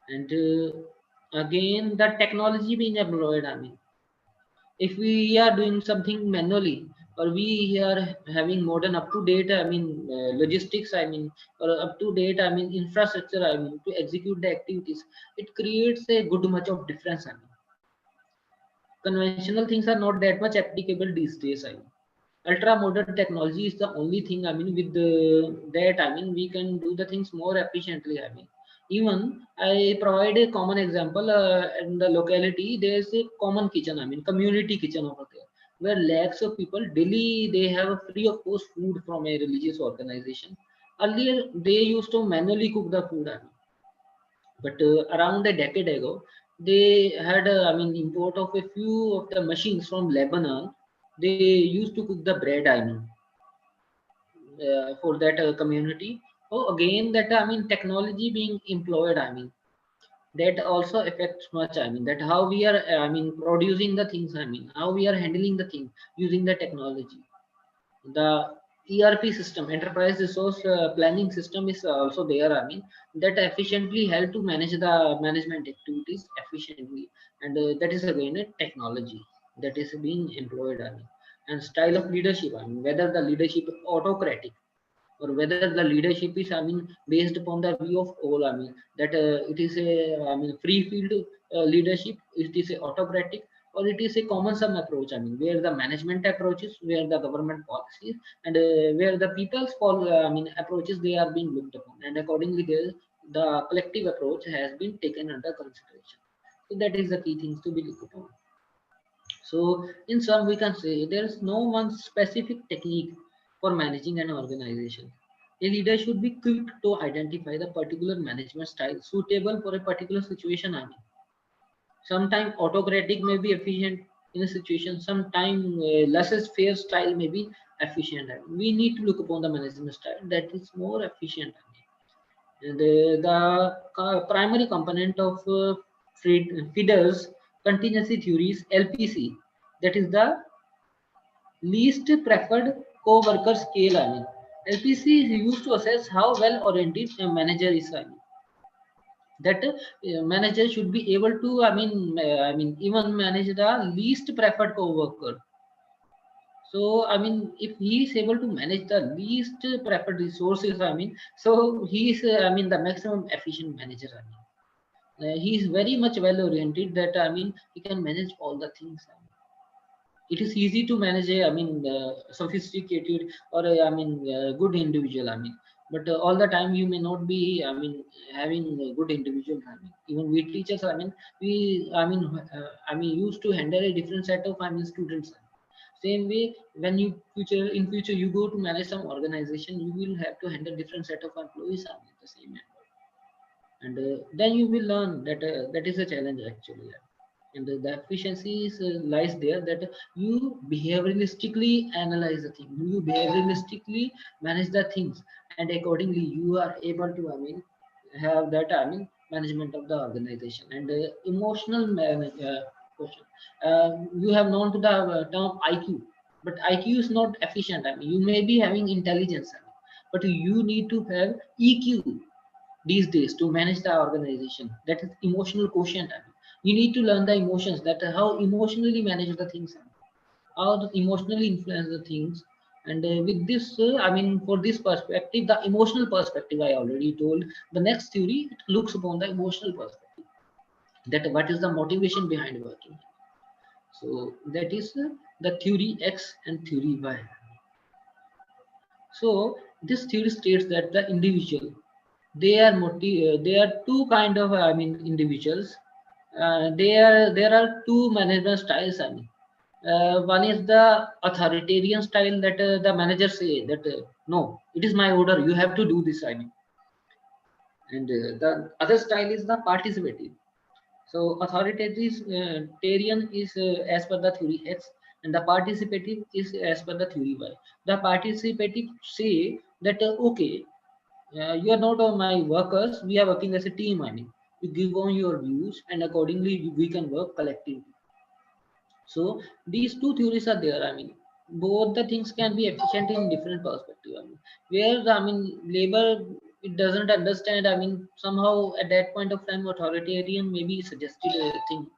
mean. And again, the technology being employed, I mean, if we are doing something manually, or we are having modern up to date, I mean, logistics, I mean, or up to date, I mean, infrastructure, I mean, to execute the activities, it creates a good much of difference. I mean, conventional things are not that much applicable these days. I mean, ultra modern technology is the only thing, I mean, with that, I mean, we can do the things more efficiently. I mean, even I provide a common example. In the locality there's a common kitchen, I mean, community kitchen over there, where lakhs of people daily they have a free of cost food from a religious organization. Earlier they used to manually cook the food, I mean, but around a decade ago, they had, I mean, import of a few of the machines from Lebanon. They used to cook the bread, I mean, for that community. Oh, again, that, I mean, technology being employed, I mean, that also affects much. I mean, that how we are, I mean, producing the things. I mean, how we are handling the thing using the technology. The ERP system, enterprise resource planning system, is also there. I mean, that efficiently help to manage the management activities efficiently, and that is again a technology that is being employed. I mean, and style of leadership. I mean, whether the leadership is autocratic or whether the leadership is, I mean, based upon the view of all. I mean, that it is a, I mean, free field leadership, it is a autocratic, or it is a common sum approach. I mean, where the management approaches, where the government policies, and where the people's I mean, approaches, they are being looked upon, and accordingly the collective approach has been taken under consideration. So that is the key things to be looked upon. So in sum, we can say there is no one specific technique for managing an organization. A leader should be quick to identify the particular management style suitable for a particular situation. I mean, sometimes autocratic may be efficient in a situation, sometimes laissez-faire style may be efficient. I mean, we need to look upon the management style that is more efficient. I mean. And the primary component of Fried's contingency theory is LPC, that is the least preferred co-worker scale. I mean, LPC is used to assess how well oriented a manager is. I mean, that manager should be able to, I mean, even manage the least preferred co-worker. So, I mean, if he is able to manage the least preferred resources, I mean, so he is, I mean, the maximum efficient manager. I mean, he is very much well oriented that, I mean, he can manage all the things. I mean, it is easy to manage a, I mean, sophisticated or a, I mean, good individual. I mean, but all the time you may not be, I mean, having a good individual. I mean, even we teachers, I mean, I mean, used to handle a different set of, I mean, students. Same way, when you in future you go to manage some organization, you will have to handle different set of employees. I mean, the same, and then you will learn that that is a challenge actually. And the efficiency is, lies there that you behavioralistically analyze the thing, you behavioralistically manage the things, and accordingly you are able to, I mean, have that, I mean, management of the organization. And emotional question, you have known to the term IQ, but IQ is not efficient. I mean, you may be having intelligence, I mean, but you need to have EQ. these days to manage the organization. That is emotional quotient. I mean, you need to learn the emotions, that how emotionally manage the things, how to emotionally influence the things. And with this, I mean, for this perspective, the emotional perspective, I already told. The next theory, it looks upon the emotional perspective. That what is the motivation behind working? So that is the theory X and theory Y. So this theory states that the individual, they are two kind of I mean individuals. There are two management styles. I mean, one is the authoritarian style that the manager say that no, it is my order, you have to do this. I mean, and the other style is the participative. So authoritarian is as per the theory X, and the participative is as per the theory Y. The participative say that okay, you are not my workers, we are working as a team. I mean, you give on your views, and accordingly we can work collectively. So these two theories are there. I mean, both the things can be efficient in different perspective. I mean, where I mean labor, it doesn't understand. I mean, somehow at that point of time, authoritarian maybe suggested a thing,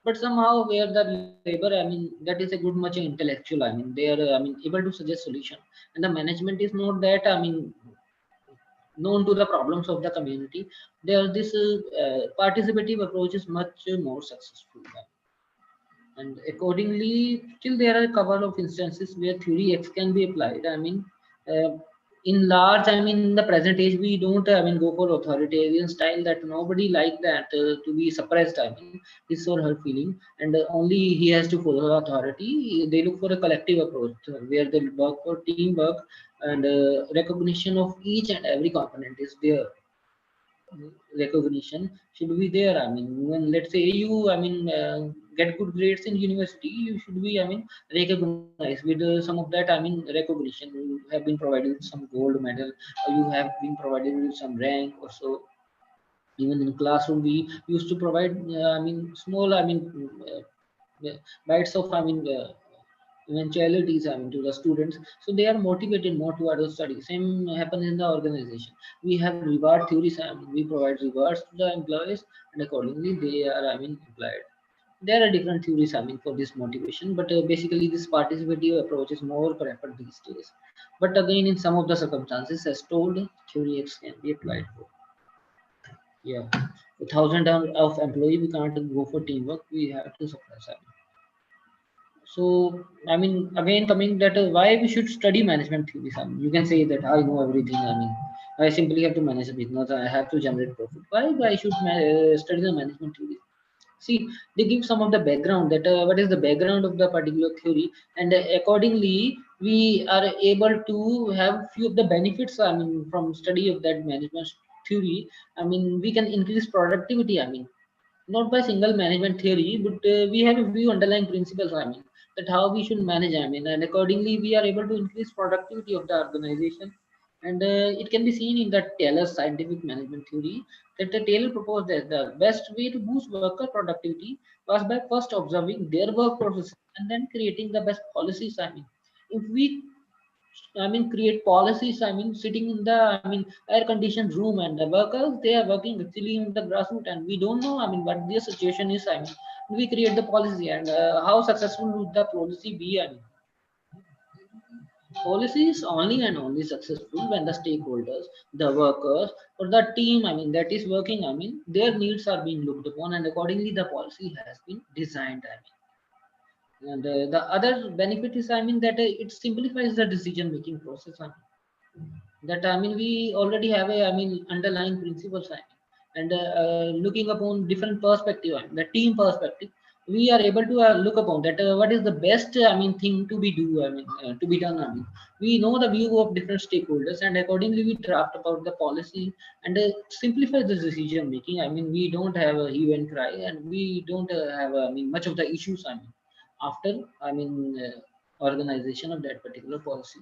but somehow where the labor, I mean, that is a good much intellectual. I mean, they are I mean able to suggest solution, and the management is not that. I mean, known to the problems of the community. There, this participative approach is much more successful. And accordingly, still there are a couple of instances where theory X can be applied. I mean, uh, in large, I mean, in the present age, we don't, I mean, go for authoritarian style, that nobody like that to be suppressed. I mean, his or her feeling, and only he has to follow authority. They look for a collective approach where they work for teamwork, and recognition of each and every component is there. Recognition should be there. I mean, when let's say you, I mean, get good grades in university, you should be, I mean, recognized with some of that. I mean, recognition. You have been provided with some gold medal, or you have been provided with some rank or so. Even in classroom, we used to provide, I mean, small, I mean, bites of, I mean. Eventualities, I mean, to the students, so they are motivated more towards the study. Same happens in the organization. We have reward theories. I mean, we provide rewards to the employees, and accordingly they are, I mean, employed. There are different theories, I mean, for this motivation, but basically this participative approach is more preferred these days. But again, in some of the circumstances, as told, theory X can be applied for. Yeah, a thousand of employee, we can't go for teamwork, we have to suppress. So, I mean, again, coming that why we should study management theories. I mean, you can say that I know everything. I mean, I simply have to manage a business. I have to generate profit. Why I should study the management theory? See, they give some of the background, that what is the background of the particular theory, and accordingly we are able to have few of the benefits. I mean, from study of that management theory, I mean, we can increase productivity. I mean, not by single management theory, but we have a few underlying principles. I mean, that how we should manage. I mean, and accordingly, we are able to increase productivity of the organization. And it can be seen in the Taylor's scientific management theory, that the Taylor proposed that the best way to boost worker productivity was by first observing their work processes and then creating the best policies. I mean, if we I mean, create policies. I mean, sitting in the, I mean, air-conditioned room, and the workers, they are working actually in the grassroots, and we don't know. I mean, what their situation is. I mean, we create the policy, and how successful would the policy be? I mean, policy is only and only successful when the stakeholders, the workers, or the team, I mean, that is working. I mean, their needs are being looked upon, and accordingly, the policy has been designed. I mean, and the other benefit is, I mean, that it simplifies the decision-making process. I mean, that I mean, we already have a, I mean, underlying principles. I mean, and looking upon different perspective, I mean, the team perspective, we are able to look upon that what is the best, I mean, thing to be do, I mean, to be done. I mean, we know the view of different stakeholders, and accordingly we draft about the policy, and simplify the decision making. I mean, we don't have a hue and cry, and we don't have I mean, much of the issues. I mean, after, I mean, organization of that particular policy.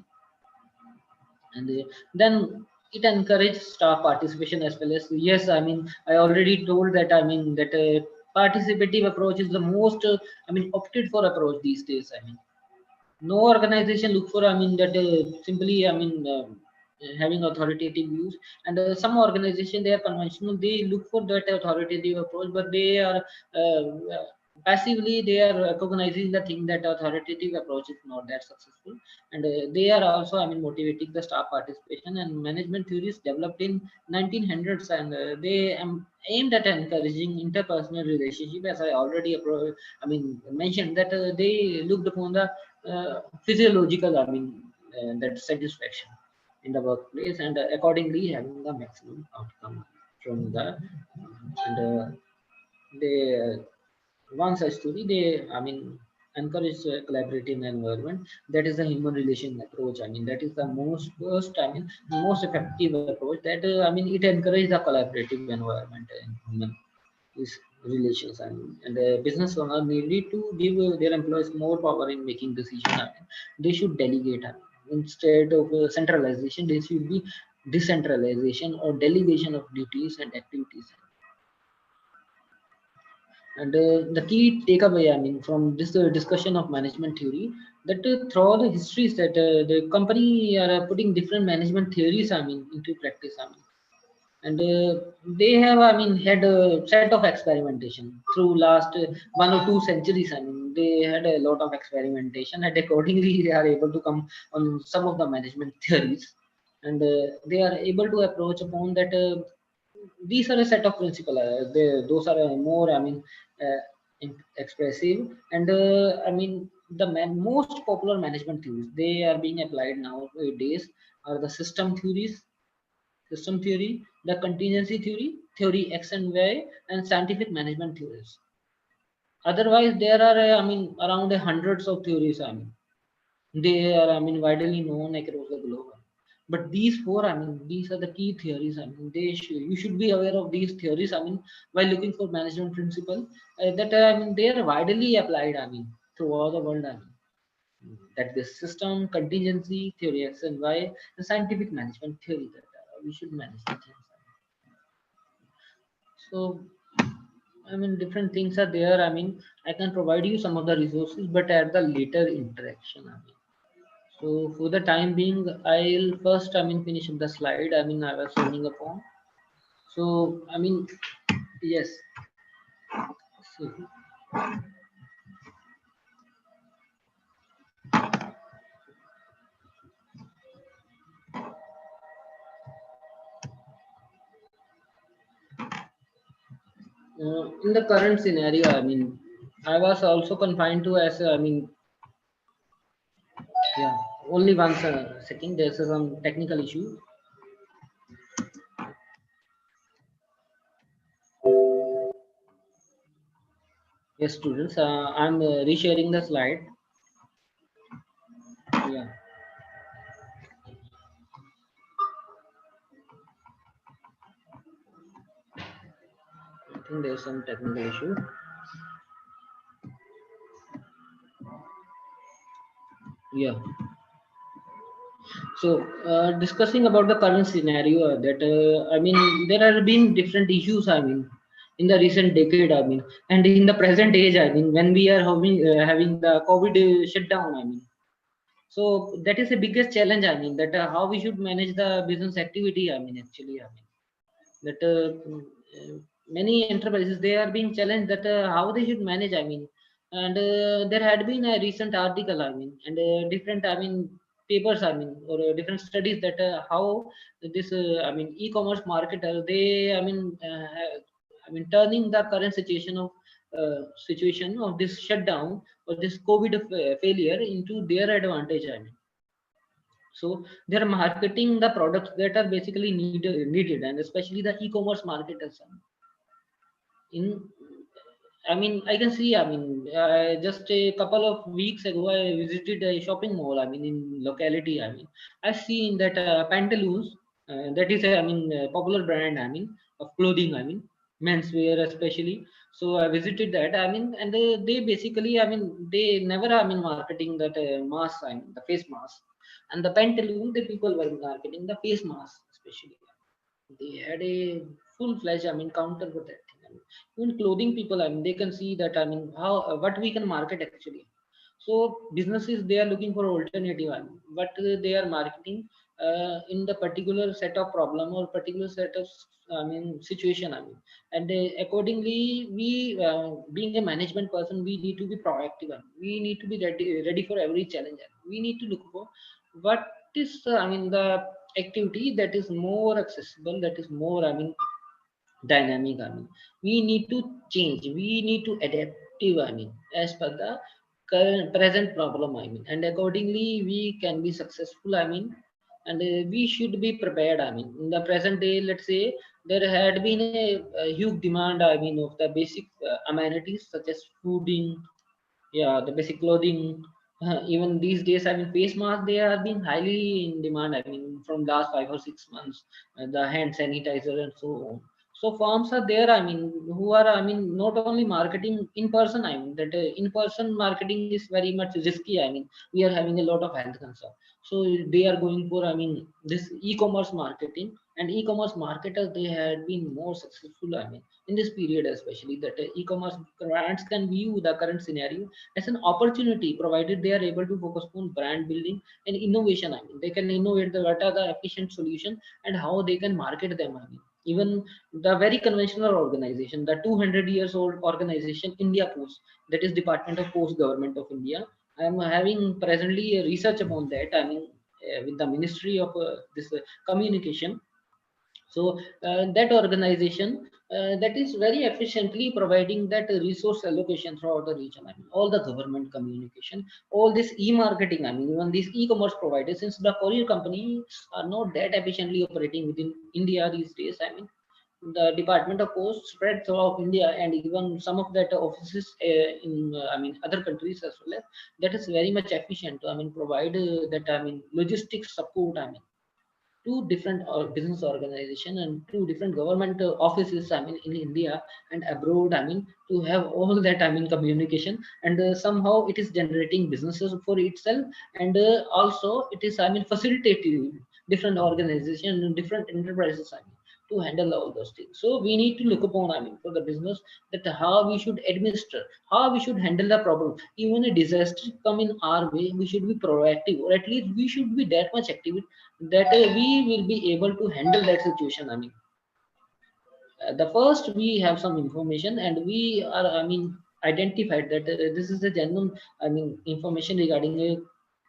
And then it encourages staff participation as well. As, yes, I mean, I already told that, I mean, that participative approach is the most I mean, opted for approach these days. I mean, no organization look for, I mean, that simply, I mean, having authoritative views. And some organization, they are conventional, they look for that authoritative approach, but they are passively they are recognizing the thing that authoritative approach is not that successful. And they are also, I mean, motivating the staff participation. And management theories developed in 1900s, and they aimed at encouraging interpersonal relationship, as I already I mean mentioned, that they looked upon the physiological, I mean, that satisfaction in the workplace, and accordingly having the maximum outcome from the. And they one such story, they, I mean, encourage collaborative environment. That is the human relation approach, I mean, that is the most first, I mean, most effective approach, that I mean, it encourages the collaborative environment in human is relations. And the business owner needed to give their employees more power in making decisions. I mean, they should delegate, I mean, instead of centralization, there should be decentralization or delegation of duties and activities. And the key takeaway, I mean, from this discussion of management theory, that throughout the histories that the company are putting different management theories, I mean, into practice. I mean, and they have, I mean, had a set of experimentation through last 1 or 2 centuries. I mean, they had a lot of experimentation, and accordingly they are able to come on some of the management theories. And they are able to approach upon that. These are a set of principles. Those are more, I mean, expressive. And I mean, the most popular management theories they are being applied nowadays are the system theory, the contingency theory, theory X and Y, and scientific management theories. Otherwise, there are, I mean, around hundreds of theories. I mean, they are, I mean, widely known across the globe. But these four, I mean, these are the key theories. I mean, you should be aware of these theories. I mean, while looking for management principle, that I mean, they are widely applied. I mean, throughout the world. I mean, that the system, contingency, theory X and Y, the scientific management theory that we should manage the things. So, I mean, different things are there. I mean, I can provide you some of the resources, but at the later interaction. I mean, so for the time being, I'll first, I mean, finish up the slide. I mean, I was sending upon. So, I mean, yes. So, in the current scenario, I mean, I was also confined to as, I mean, yeah, only one second. There's some technical issue. Yes, students, I'm resharing the slide. Yeah, I think there's some technical issue. Yeah. So, discussing about the current scenario, that I mean, there have been different issues. I mean, in the recent decade, I mean, and in the present age, I mean, when we are having the COVID shutdown, I mean, so that is the biggest challenge. I mean, that how we should manage the business activity. I mean, actually, I mean, that many enterprises they are being challenged that how they should manage. I mean, and there had been a recent article, I mean, and different, I mean, papers, I mean, or different studies that how this I mean, e-commerce marketer they, I mean, turning the current situation of this shutdown or this COVID failure into their advantage. I mean, so they're marketing the products that are basically needed, and especially the e-commerce marketers. In, I mean, I can see. I mean, just a couple of weeks ago, I visited a shopping mall. I mean, in locality. I mean, I've seen that pantaloons. That is, I mean, a popular brand. I mean, of clothing. I mean, menswear especially. So I visited that. I mean, and they basically. I mean, they never. I mean, marketing that mask. I mean, the face mask, and the pantaloon. The people were marketing the face mask especially. They had a full-fledged, I mean, counter for that thing. I mean, even clothing people, I mean, they can see that, I mean, how what we can market actually. So businesses they are looking for alternative. I mean, what they are marketing. in the particular set of problem or particular set of situation. And accordingly, we being a management person, we need to be proactive. We need to be ready for every challenge. We need to look for what is the activity that is more accessible, that is more dynamic. We need to change, we need to adaptive, as per the current present problem. And accordingly we can be successful. And we should be prepared. In the present day, let's say, there had been a huge demand, of the basic amenities such as fooding, yeah, the basic clothing. Even these days, face masks, they are being highly in demand. From last 5 or 6 months, the hand sanitizer and so on. So firms are there, who are, not only marketing in person. That in person marketing is very much risky. We are having a lot of health concern. So they are going for, this e-commerce marketing. And e-commerce marketers, they had been more successful. In this period, especially, that e-commerce brands can view the current scenario as an opportunity, provided they are able to focus on brand building and innovation. They can innovate the what are the efficient solution and how they can market them. Even the very conventional organization, the 200 years old organization, India Post, that is Department of Post, Government of India. I am having presently a research upon that. With the Ministry of this communication. So that organization, that is very efficiently providing that resource allocation throughout the region. All the government communication, all this e-marketing. Even these e-commerce providers, since the courier companies are not that efficiently operating within India these days. The Department of Post spread throughout India, and even some of that offices in other countries as well. That is very much efficient to provide that logistics support. Two different business organization and two different government offices, in India and abroad. To have all that communication, and somehow it is generating businesses for itself. And also it is facilitating different organizations and different enterprises, to handle all those things. So we need to look upon, for the business, that how we should administer, how we should handle the problem. Even a disaster come in our way, we should be proactive, or at least we should be that much active that we will be able to handle that situation. The first, we have some information, and we are identified that this is a genuine information regarding a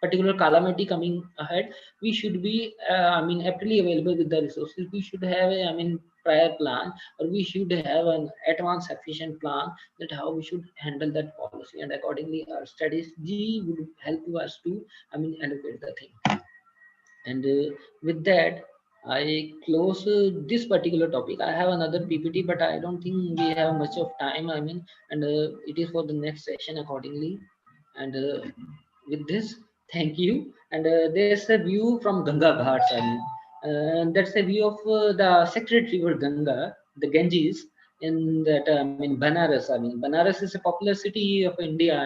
particular calamity coming ahead. We should be aptly available with the resources. We should have a prior plan, or we should have an advanced sufficient plan, that how we should handle that policy, and accordingly our strategy would help us to allocate the thing. And with that, I close this particular topic. I have another PPT, but I don't think we have much of time. And it is for the next session accordingly. And with this, thank you. And there's a view from Ganga Ghats. And that's a view of the sacred river Ganga, the Ganges, in that Banaras. Banaras is a popular city of India.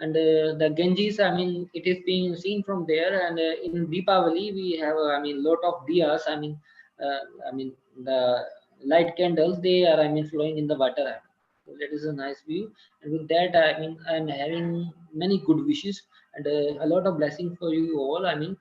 And the Ganges, it is being seen from there. And in Deepavali, we have lot of diyas. The light candles, they are flowing in the water. So that is a nice view. And with that, I'm having many good wishes and a lot of blessing for you all. To have a successful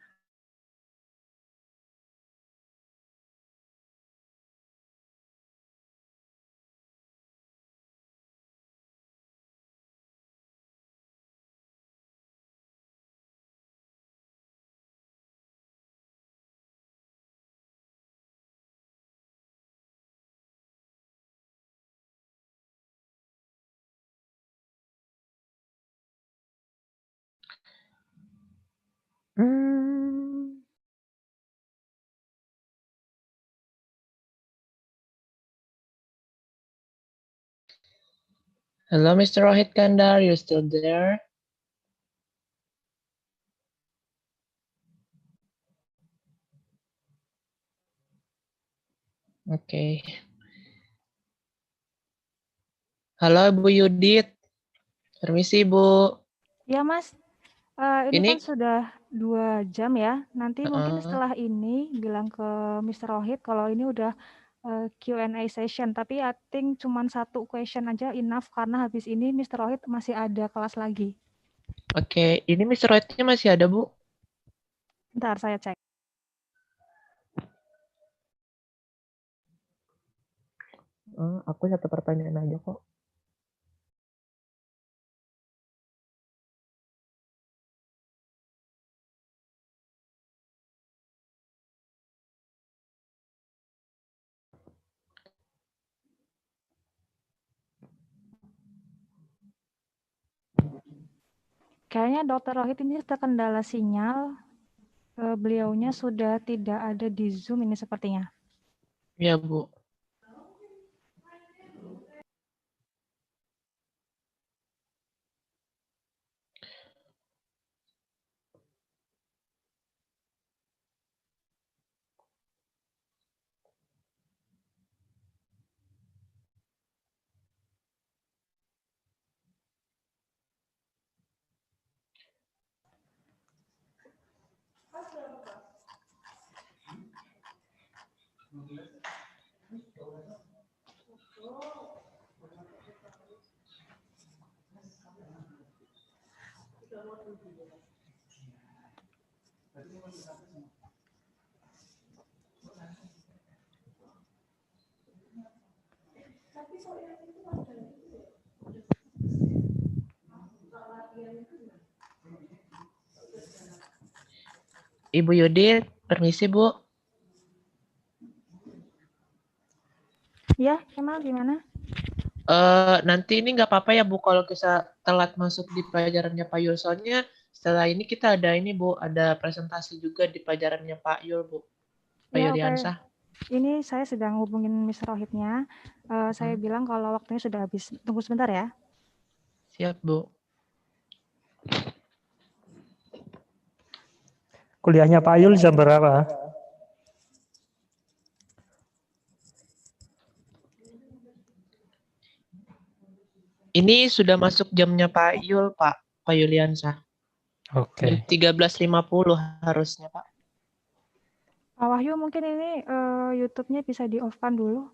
Mm. Hello, Mr. Rohit Kandar, you still there? Oke. Halo, Bu Yudit. Permisi, Bu. Ya, Mas. Ini Ini kan sudah 2 jam ya. Nanti mungkin Heeh. setelah ini bilang ke Mr. Rohit kalau ini udah Q&A session. Tapi I think cuma 1 question aja enough karena habis ini Mr. Rohit masih ada kelas lagi. Oke, ini Mr. Rohitnya masih ada, Bu? Bentar saya cek. Aku satu pertanyaan aja kok. Kayaknya Dokter Rohit ini terkendala sinyal. Beliaunya sudah tidak ada di Zoom ini sepertinya. Ya, Bu. Ibu Yudit, permisi, Bu. Ya, Kemal gimana? Nanti ini nggak apa-apa ya, Bu, kalau kita telat masuk di pelajarannya Pak Yul. Soalnya setelah ini kita ada ini, Bu, ada presentasi juga di pelajarannya Pak Yul, Bu. Pak Ya, oke. Yuliansah. Ini saya sedang hubungin Mr. Rohitnya. Saya bilang kalau waktunya sudah habis. Tunggu sebentar ya. Siap, Bu. Kuliahnya Pak Yul jam berapa? Ini sudah masuk jamnya Pak Yul, Pak Yuliansah. Jam Oke. 13.50 harusnya, Pak. Pak Wahyu mungkin ini YouTube-nya bisa di-off-kan dulu.